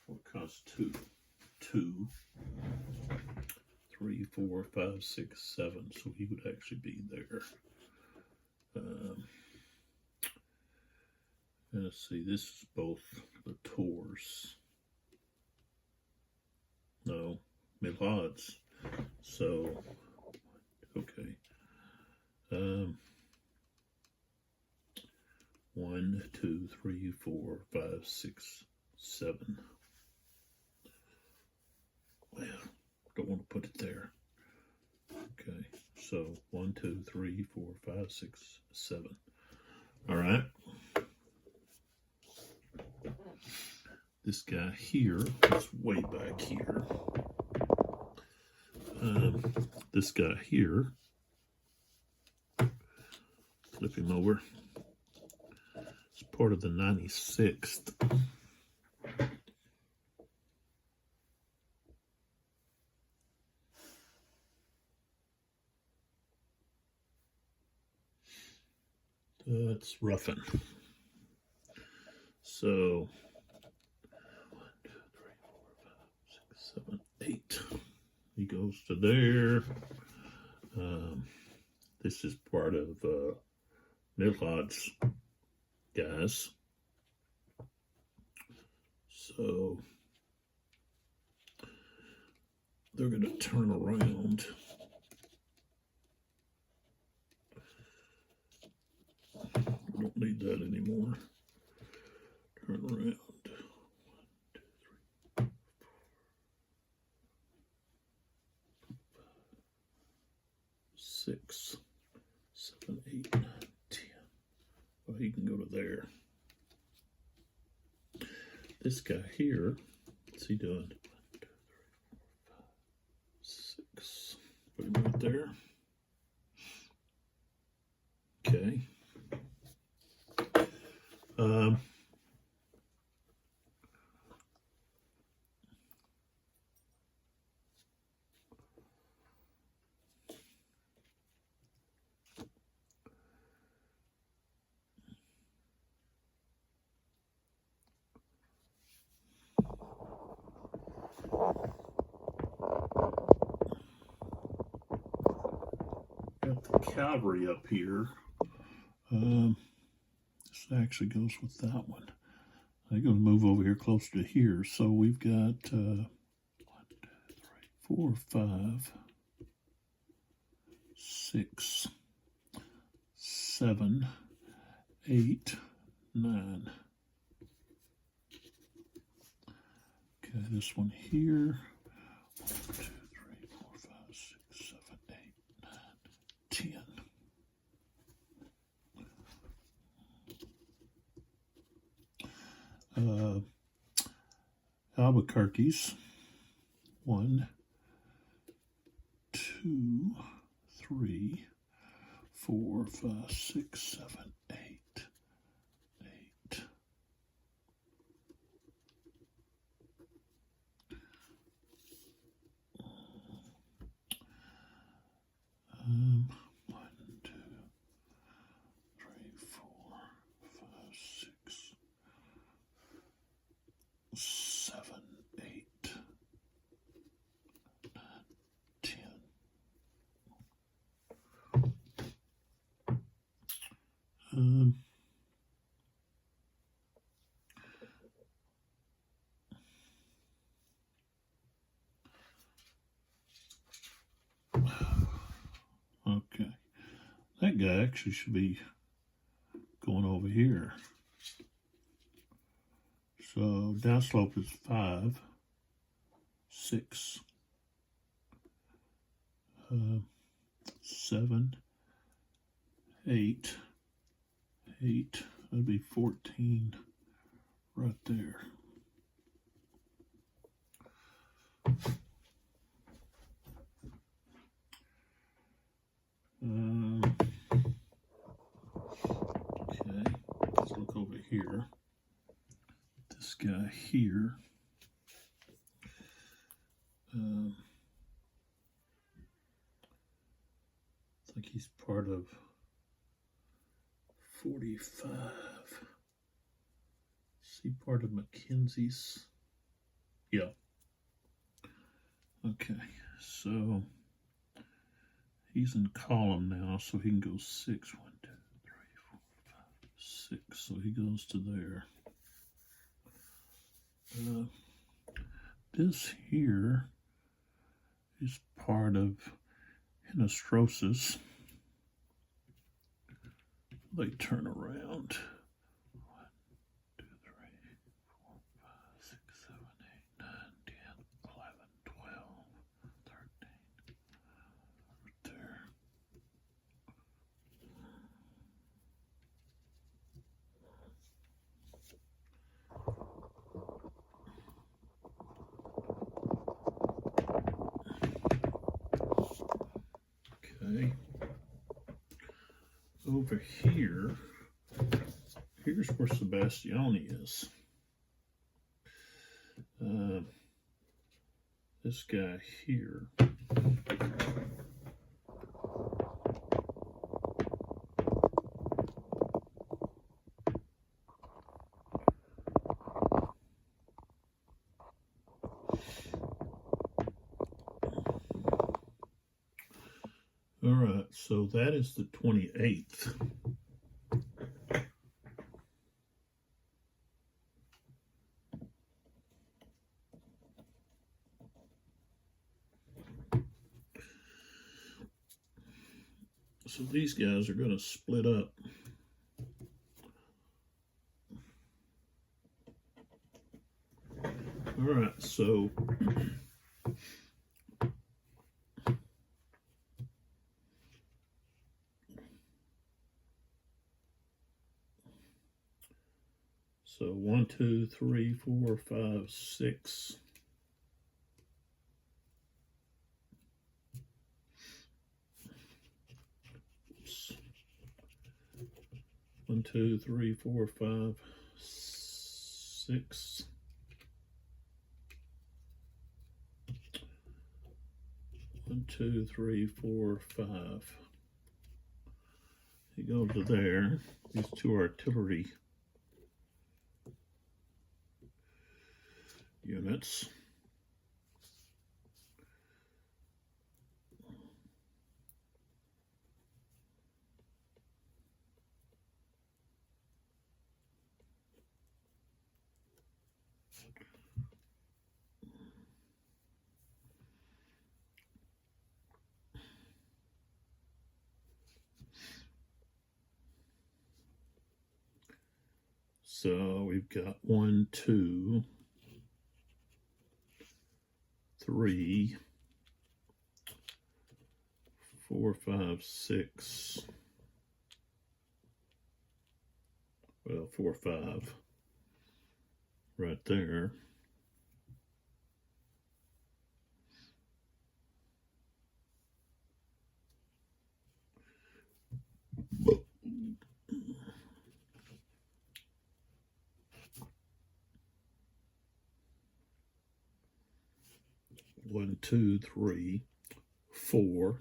What costs 2? 2, 3, 4, 5, 6, 7. So he would actually be there. And let's see, this is both the tours. No, Milhads. So, okay. 1, 2, 3, 4, 5, 6, 7. Well, don't want to put it there. Okay, so 1, 2, 3, 4, 5, 6, 7. All right. This guy here is way back here. This guy here, flip him over. It's part of the 96th. That's Ruffin. So 1, 2, 3, 4, 5, 6, 7, 8. He goes to there. This is part of Milhad's guys. So they're going to turn around. We don't need that anymore. Turn around. 6, 7, 8, 9, 10. Well, he can go to there. This guy here, what's he doing? 1, 2, 3, 4, 5, 6. Put him right there. Okay. Got the cavalry up here. This actually goes with that one. I'm going to move over here closer to here. So we've got 1, 2, 3, 4, 5, 6, 7, 8, 9. Okay, this one here. 1, 2, 3, 4, 5, 6, 7, 8, 9, 10. Albuquerque's 1, 2, 3, 4, 5, 6, 7, 8, 8. 1, 2, 3, 4, 5, 6, 7, 8, 9, 10. Okay, that guy actually should be going over here. So downslope is 5, 6, 7, 8, 8. That'd be 14 right there. Okay, let's look over here. This guy here. I think he's part of 45. Is he part of Mackenzie's? Yeah. Okay, so he's in column now, so he can go 6. 1, 2, 3, 4, 5, 6. So he goes to there. This here is part of Hinostrosis. They turn around. 1, 2, 3, 4, 5, 6, 7, 8, 9, 10, 11, 12, 13. Right there. Okay. Over here, here's where Sebastiani is. This guy here. All right, so that is the 28th. So these guys are going to split up. So so 1, 2, 3, 4, 5, 6. Oops. 1, 2, 3, 4, 5, 6. 1, 2, 3, 4, 5. You go to there. These two artillery units. So we've got 1, 2, 3, 4, 5, 6. Well, 4, 5 right there. One, two, three, 4,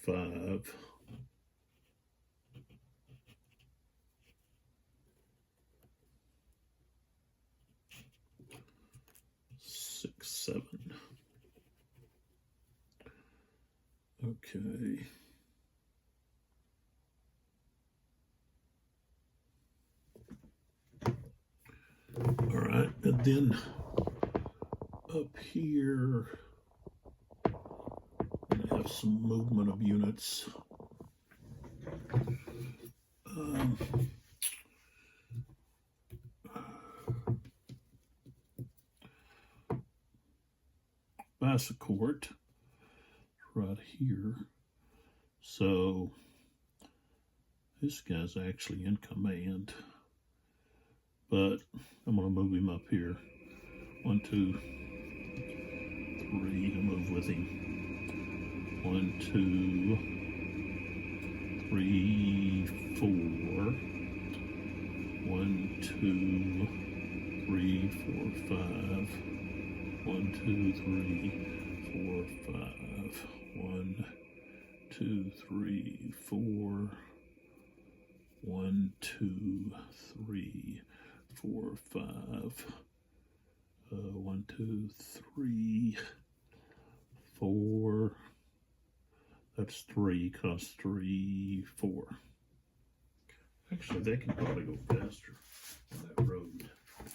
5, 6, 7. Okay. All right, and then up here, I have some movement of units. Bassecourt right here. So this guy's actually in command, but I'm going to move him up here. 1, 2, 3. I'll move with him. 1, 2, 3, 4. 1, 2, 3, 4, 5. 1, 2, 3, 4, 5. 1, 2, 3, 4. 1, 2, 3, 4, 5. 1, 2, 3, 4. That's 3, cost 3, 4. Actually, they can probably go faster on that road. I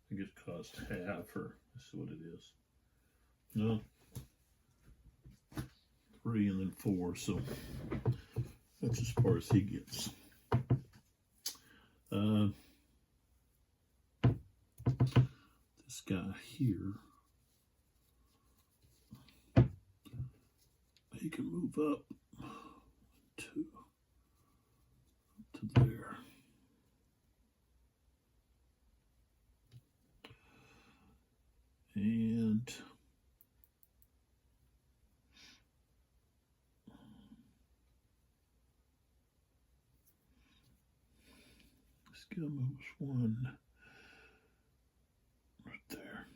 think it cost half, or let's see what it is. No, 3 and then 4, so that's as far as he gets. This guy here, he can move up to there. And this guy moves 1 right there.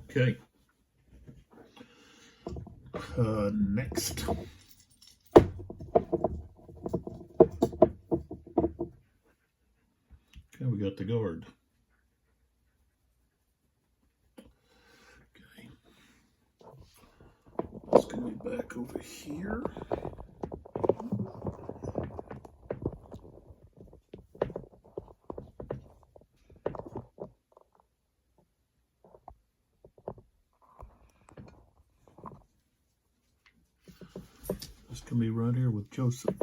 Okay. Next. Okay, we got the guard. Okay. It's going to be back over here. to me right here with Joseph.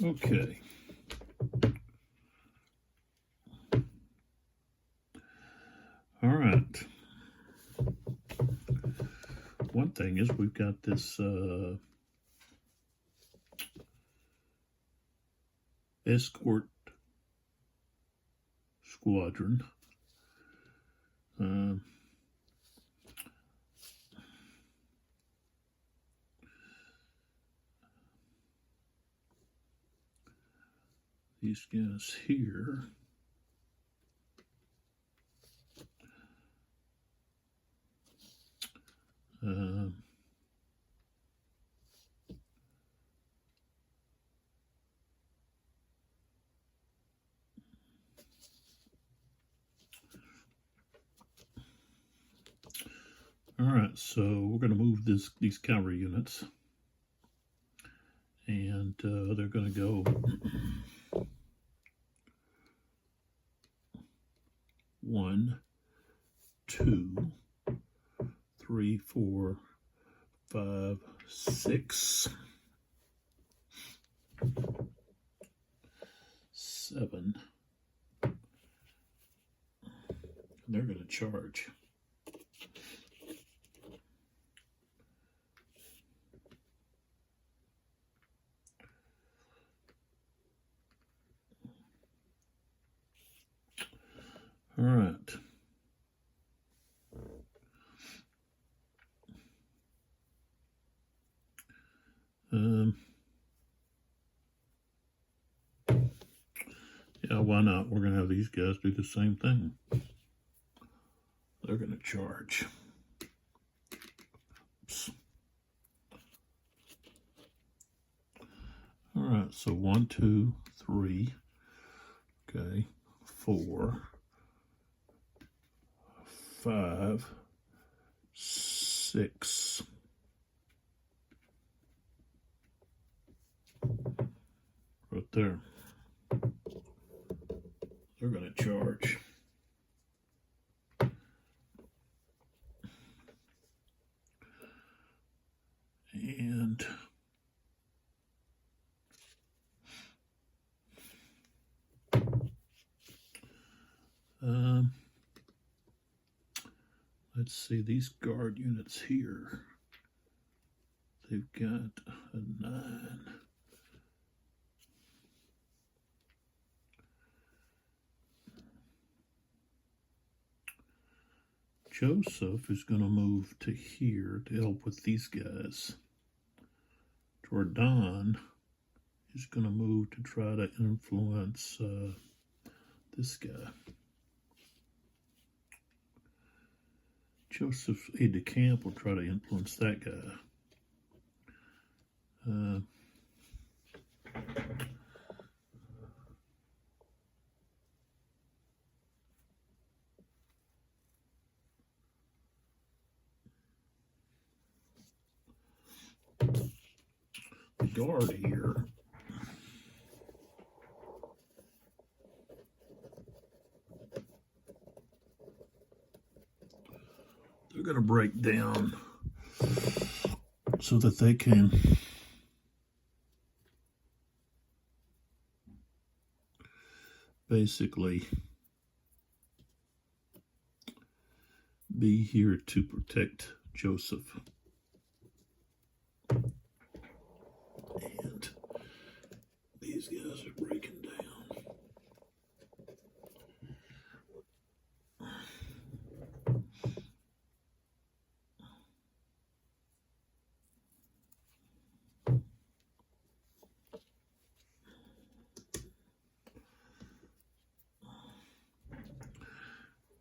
Okay. All right. One thing is we've got this escort squadron. These guys here. All right, so we're going to move these cavalry units, and they're going to go 1, 2, 3, 4, 5, 6, 7. And they're going to charge. All right. Yeah, why not? We're going to have these guys do the same thing. They're going to charge. Oops. All right, so 1, 2, 3, okay, 4, 5, 6. Right there. They're going to charge. And let's see, these guard units here, they've got a 9. Joseph is going to move to here to help with these guys. Jordan is going to move to try to influence this guy. Joseph's aide-de-camp will try to influence that guy. The guard here. They're going to break down so that they can basically be here to protect Joseph. And these guys are breaking down.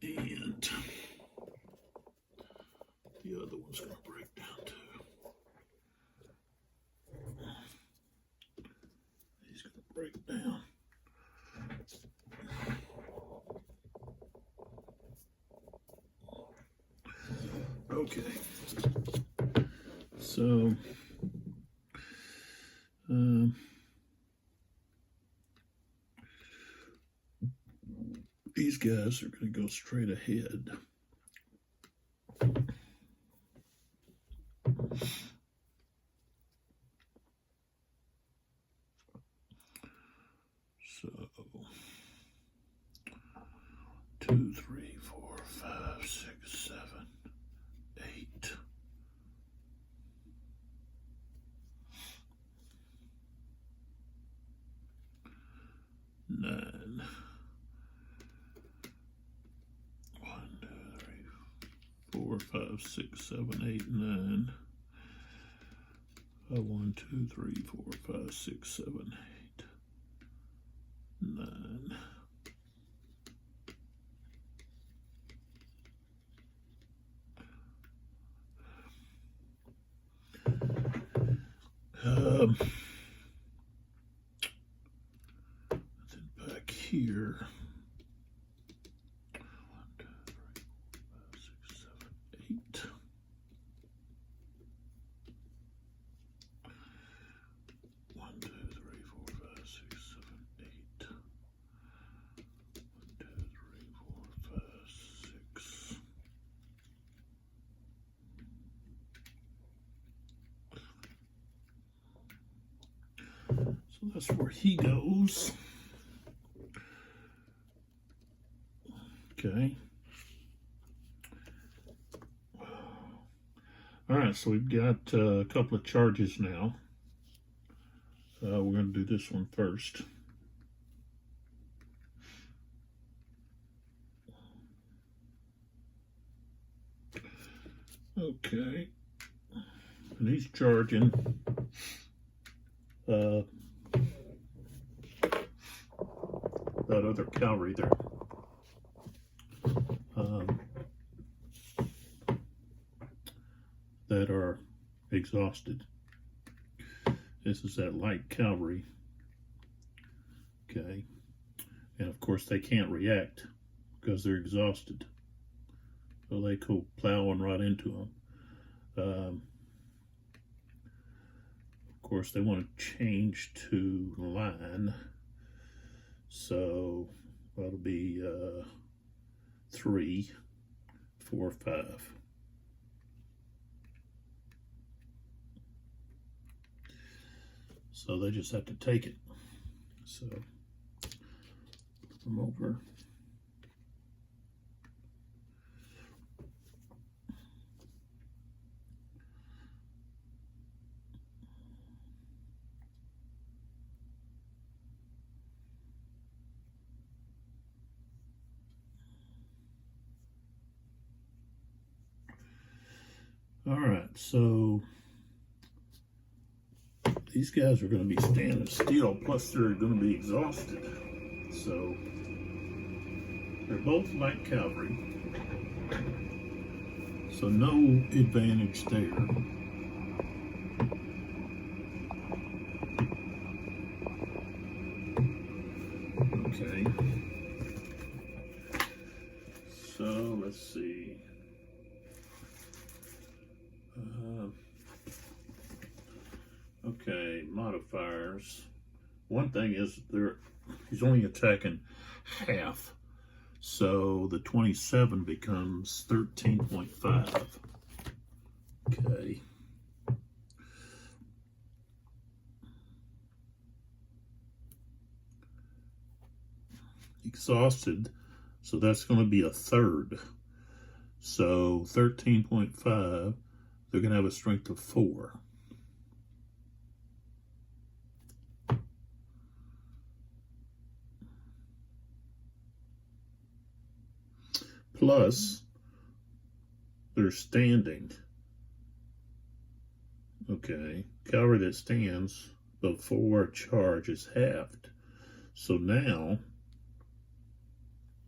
And the other one's going to break down too. He's going to break down. Okay. So, these guys are going to go straight ahead. So 2, 3, 4, 5, 6, 7, 8. Nine. 1, 2, 3, 4, 5, 6, 7, 8, 9. 1, 2, 3, 4, 5, 6, 7, 8, 9. Then back here. 1, 2, 3, 4, 5, 6, 7, 8. 1, 2, 3, 4, 5, 6, 7, 8. 1, 2, 3, 4, 5, 6. So that's where he goes. Okay. All right, so we've got a couple of charges now. We're going to do this one first. Okay. And he's charging that other cavalry there. That are exhausted. This is that light cavalry. Okay. And of course they can't react because they're exhausted. So they go plowing right into them. Of course they want to change to line. So that'll be 3, 4, 5. So they just have to take it. So put them over. All right, so these guys are going to be standing still, plus they're going to be exhausted. So they're both light cavalry, so no advantage there. Okay, so let's see. Okay, modifiers. One thing is he's only attacking half, so the 27 becomes 13.5. Okay. Exhausted, so that's going to be a third. So 13.5, they're going to have a strength of 4. Plus, they're standing. Okay, cavalry that stands before a charge is halved. So now,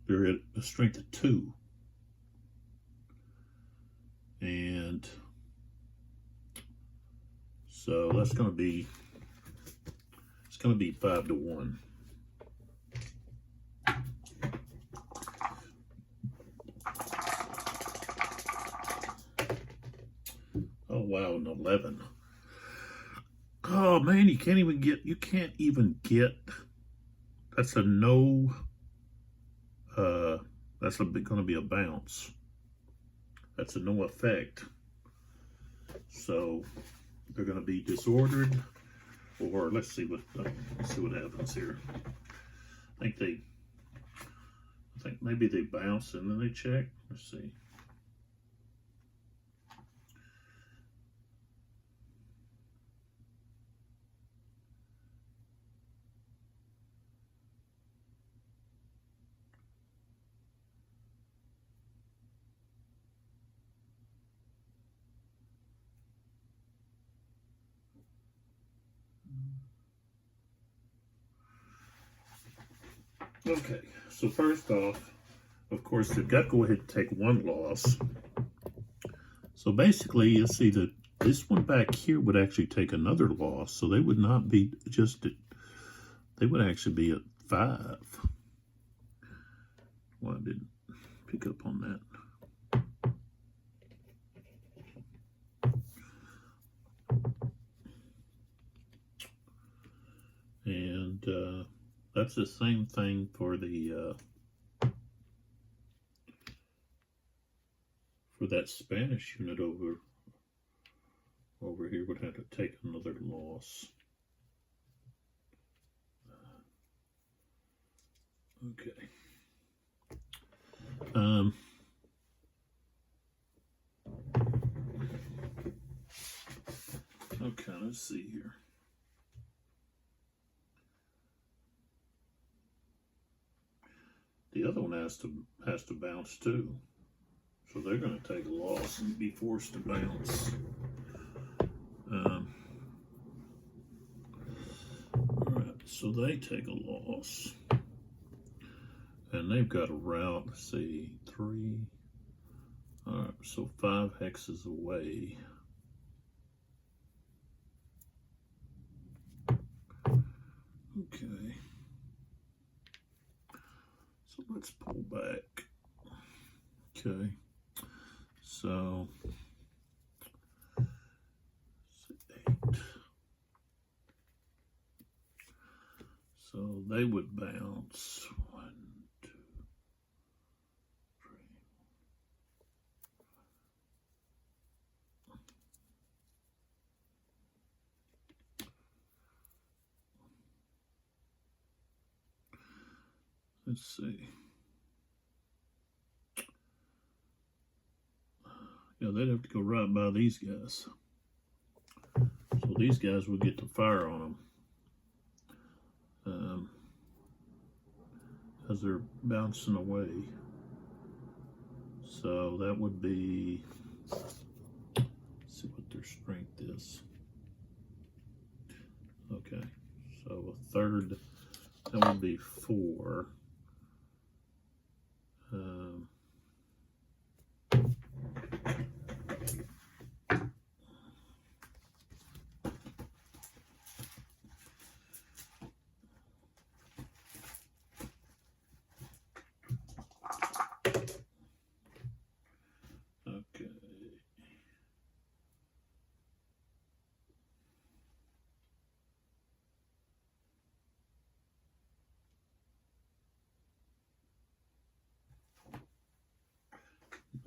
they're at a strength of 2. And so that's going to be, it's going to be 5 to 1. Oh wow, an 11. Oh man, you can't even get, that's a no, that's going to be a bounce. That's a no effect. So they're going to be disordered, or let's see what happens here. I think maybe they bounce and then they check. Let's see. Okay, so first off, of course, they've got to go ahead and take one loss. So basically, you see that this one back here would actually take another loss. So they would not be just at, they would actually be at 5. Well, I didn't pick up on that. And that's the same thing for the for that Spanish unit over here would have to take another loss. Okay. Okay, let's see here. The other one has to bounce too. So they're going to take a loss and be forced to bounce. All right, so they take a loss. And they've got a route, let's see, 3. All right, so 5 hexes away. Okay. So let's pull back. Okay. So 8. So they would bounce 1, 2, 3. Let's see. Yeah, they'd have to go right by these guys. So these guys would get to fire on them as they're bouncing away. So that would be, let's see what their strength is. Okay, so a third, that would be 4.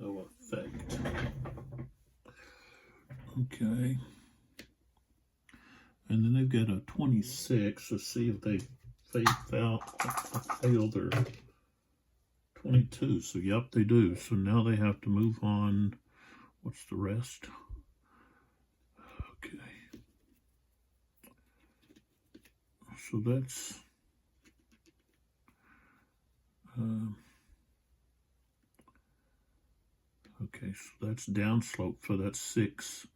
No effect. Okay. And then they've got a 26. Let's see if they fail their 22. So, yep, they do. So now they have to move on. What's the rest? Okay. So that's... okay, so that's downslope, so that's 6,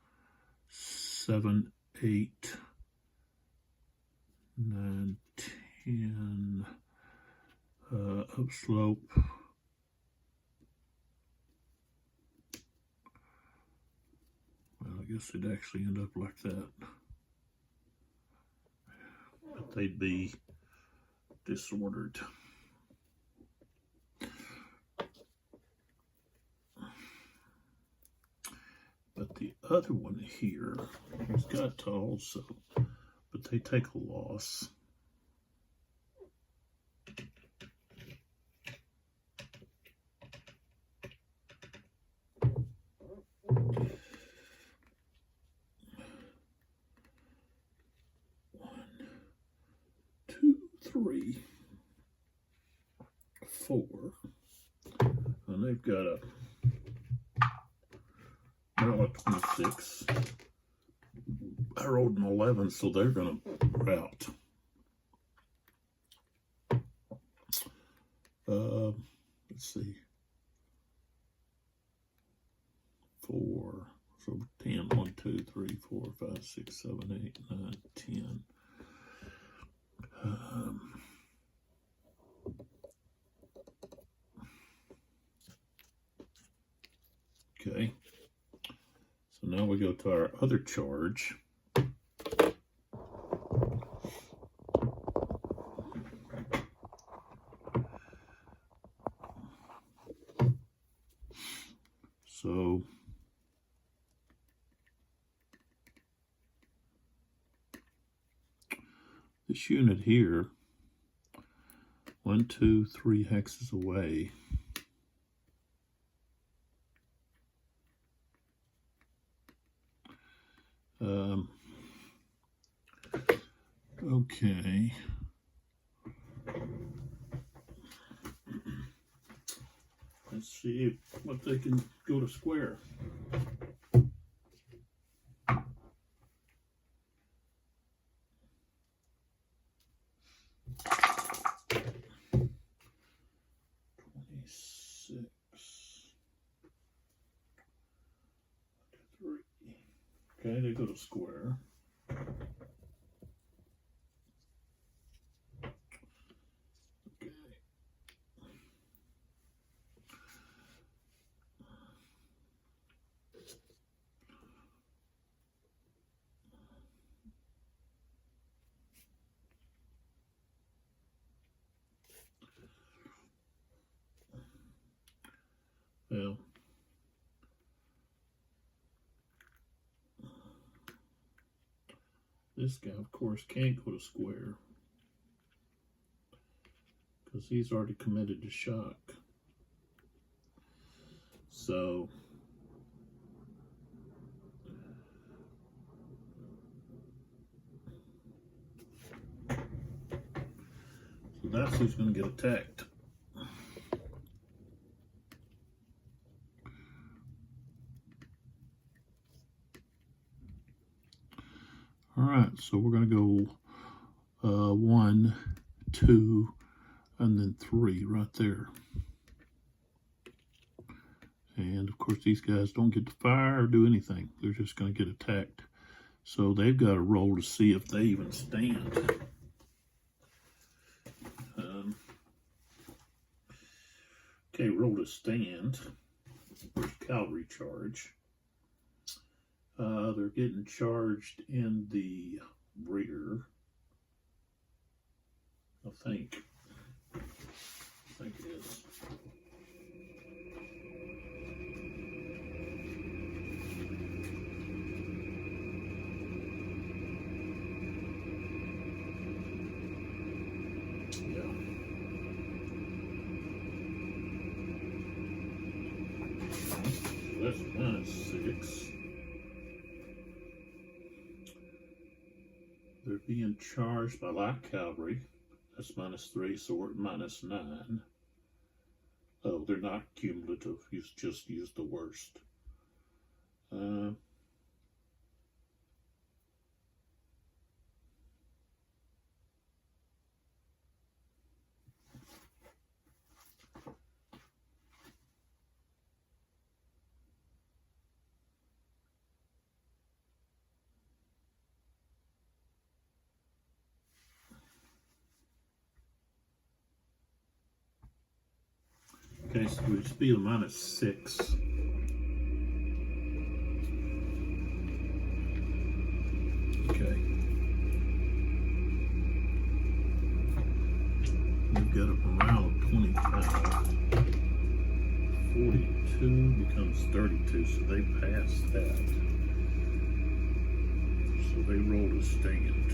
7, 8, 9, 10, upslope. Well, I guess it'd actually end up like that. But they'd be disordered. But the other one here has got to also, but they take a loss. One, two, three. 4. And they've got a Maryland 26. I rolled an 11, so they're going to route. Let's see. 4. So 10, 1, 2, 3, 4, 5, 6, 7, 8, 9, 10. Okay. So now we go to our other charge. So this unit here, 1, 2, 3 hexes away. Okay. Let's see what they can go to square. Okay, they go to square. Okay. Well, this guy, of course, can't go to square because he's already committed to shock. So that's who's going to get attacked. All right, so we're going to go 1, 2, and then 3 right there. And of course, these guys don't get to fire or do anything. They're just going to get attacked. So they've got to roll to see if they even stand. Okay, roll to stand. There's cavalry charge. They're getting charged in the rear. I think it is. Yeah. So that's -6. They're being charged by light cavalry. That's -3, so we're at -9. Oh, they're not cumulative. You just use the worst. Okay, so we just be a -6. Okay. We've got a morale of 25. 42 becomes 32, so they pass that. So they roll to stand.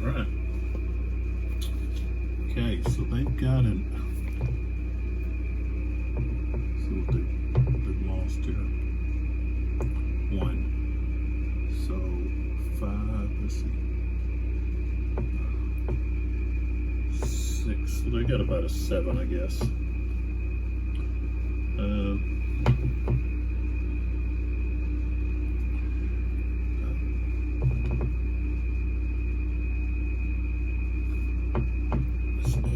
Right. Okay, so they've got an. See what they've lost here. 1. So 5. Let's see. So they got about a 7, I guess.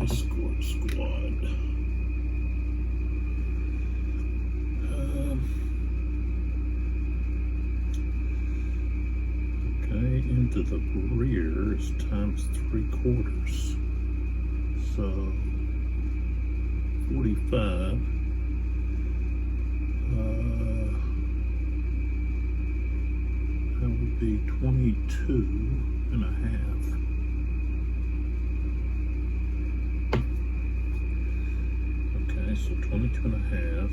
Escort squad. Okay, into the rear is times 3/4. So 45. That would be 22.5. Okay, so 22.5.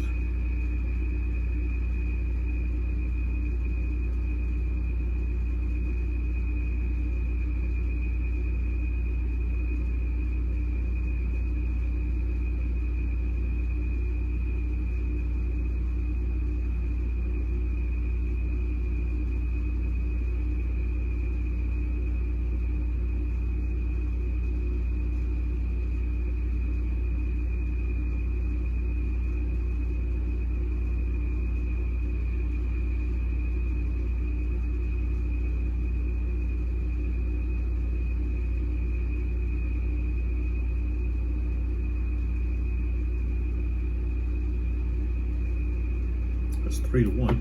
That's 3-1.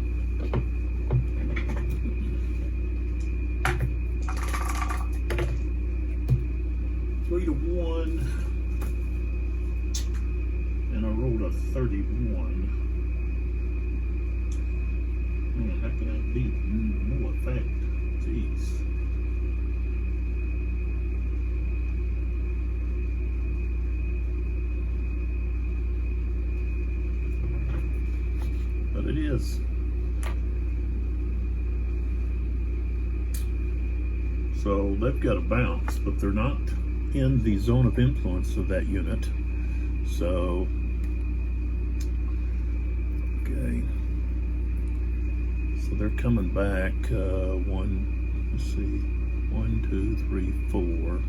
And I rolled a 31. Man, how can I be more effect? Jeez. But it is. So they've got a bounce, but they're not in the zone of influence of that unit. So, okay. So they're coming back, let's see, 1, 2, 3, 4.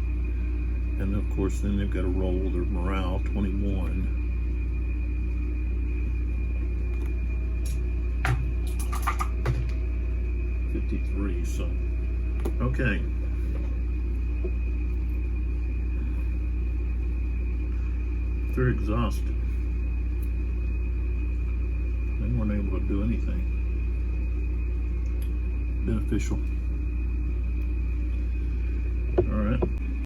And of course, then they've got to roll their morale, 21. $53, so, okay. They're exhausted. They weren't able to do anything beneficial. All right.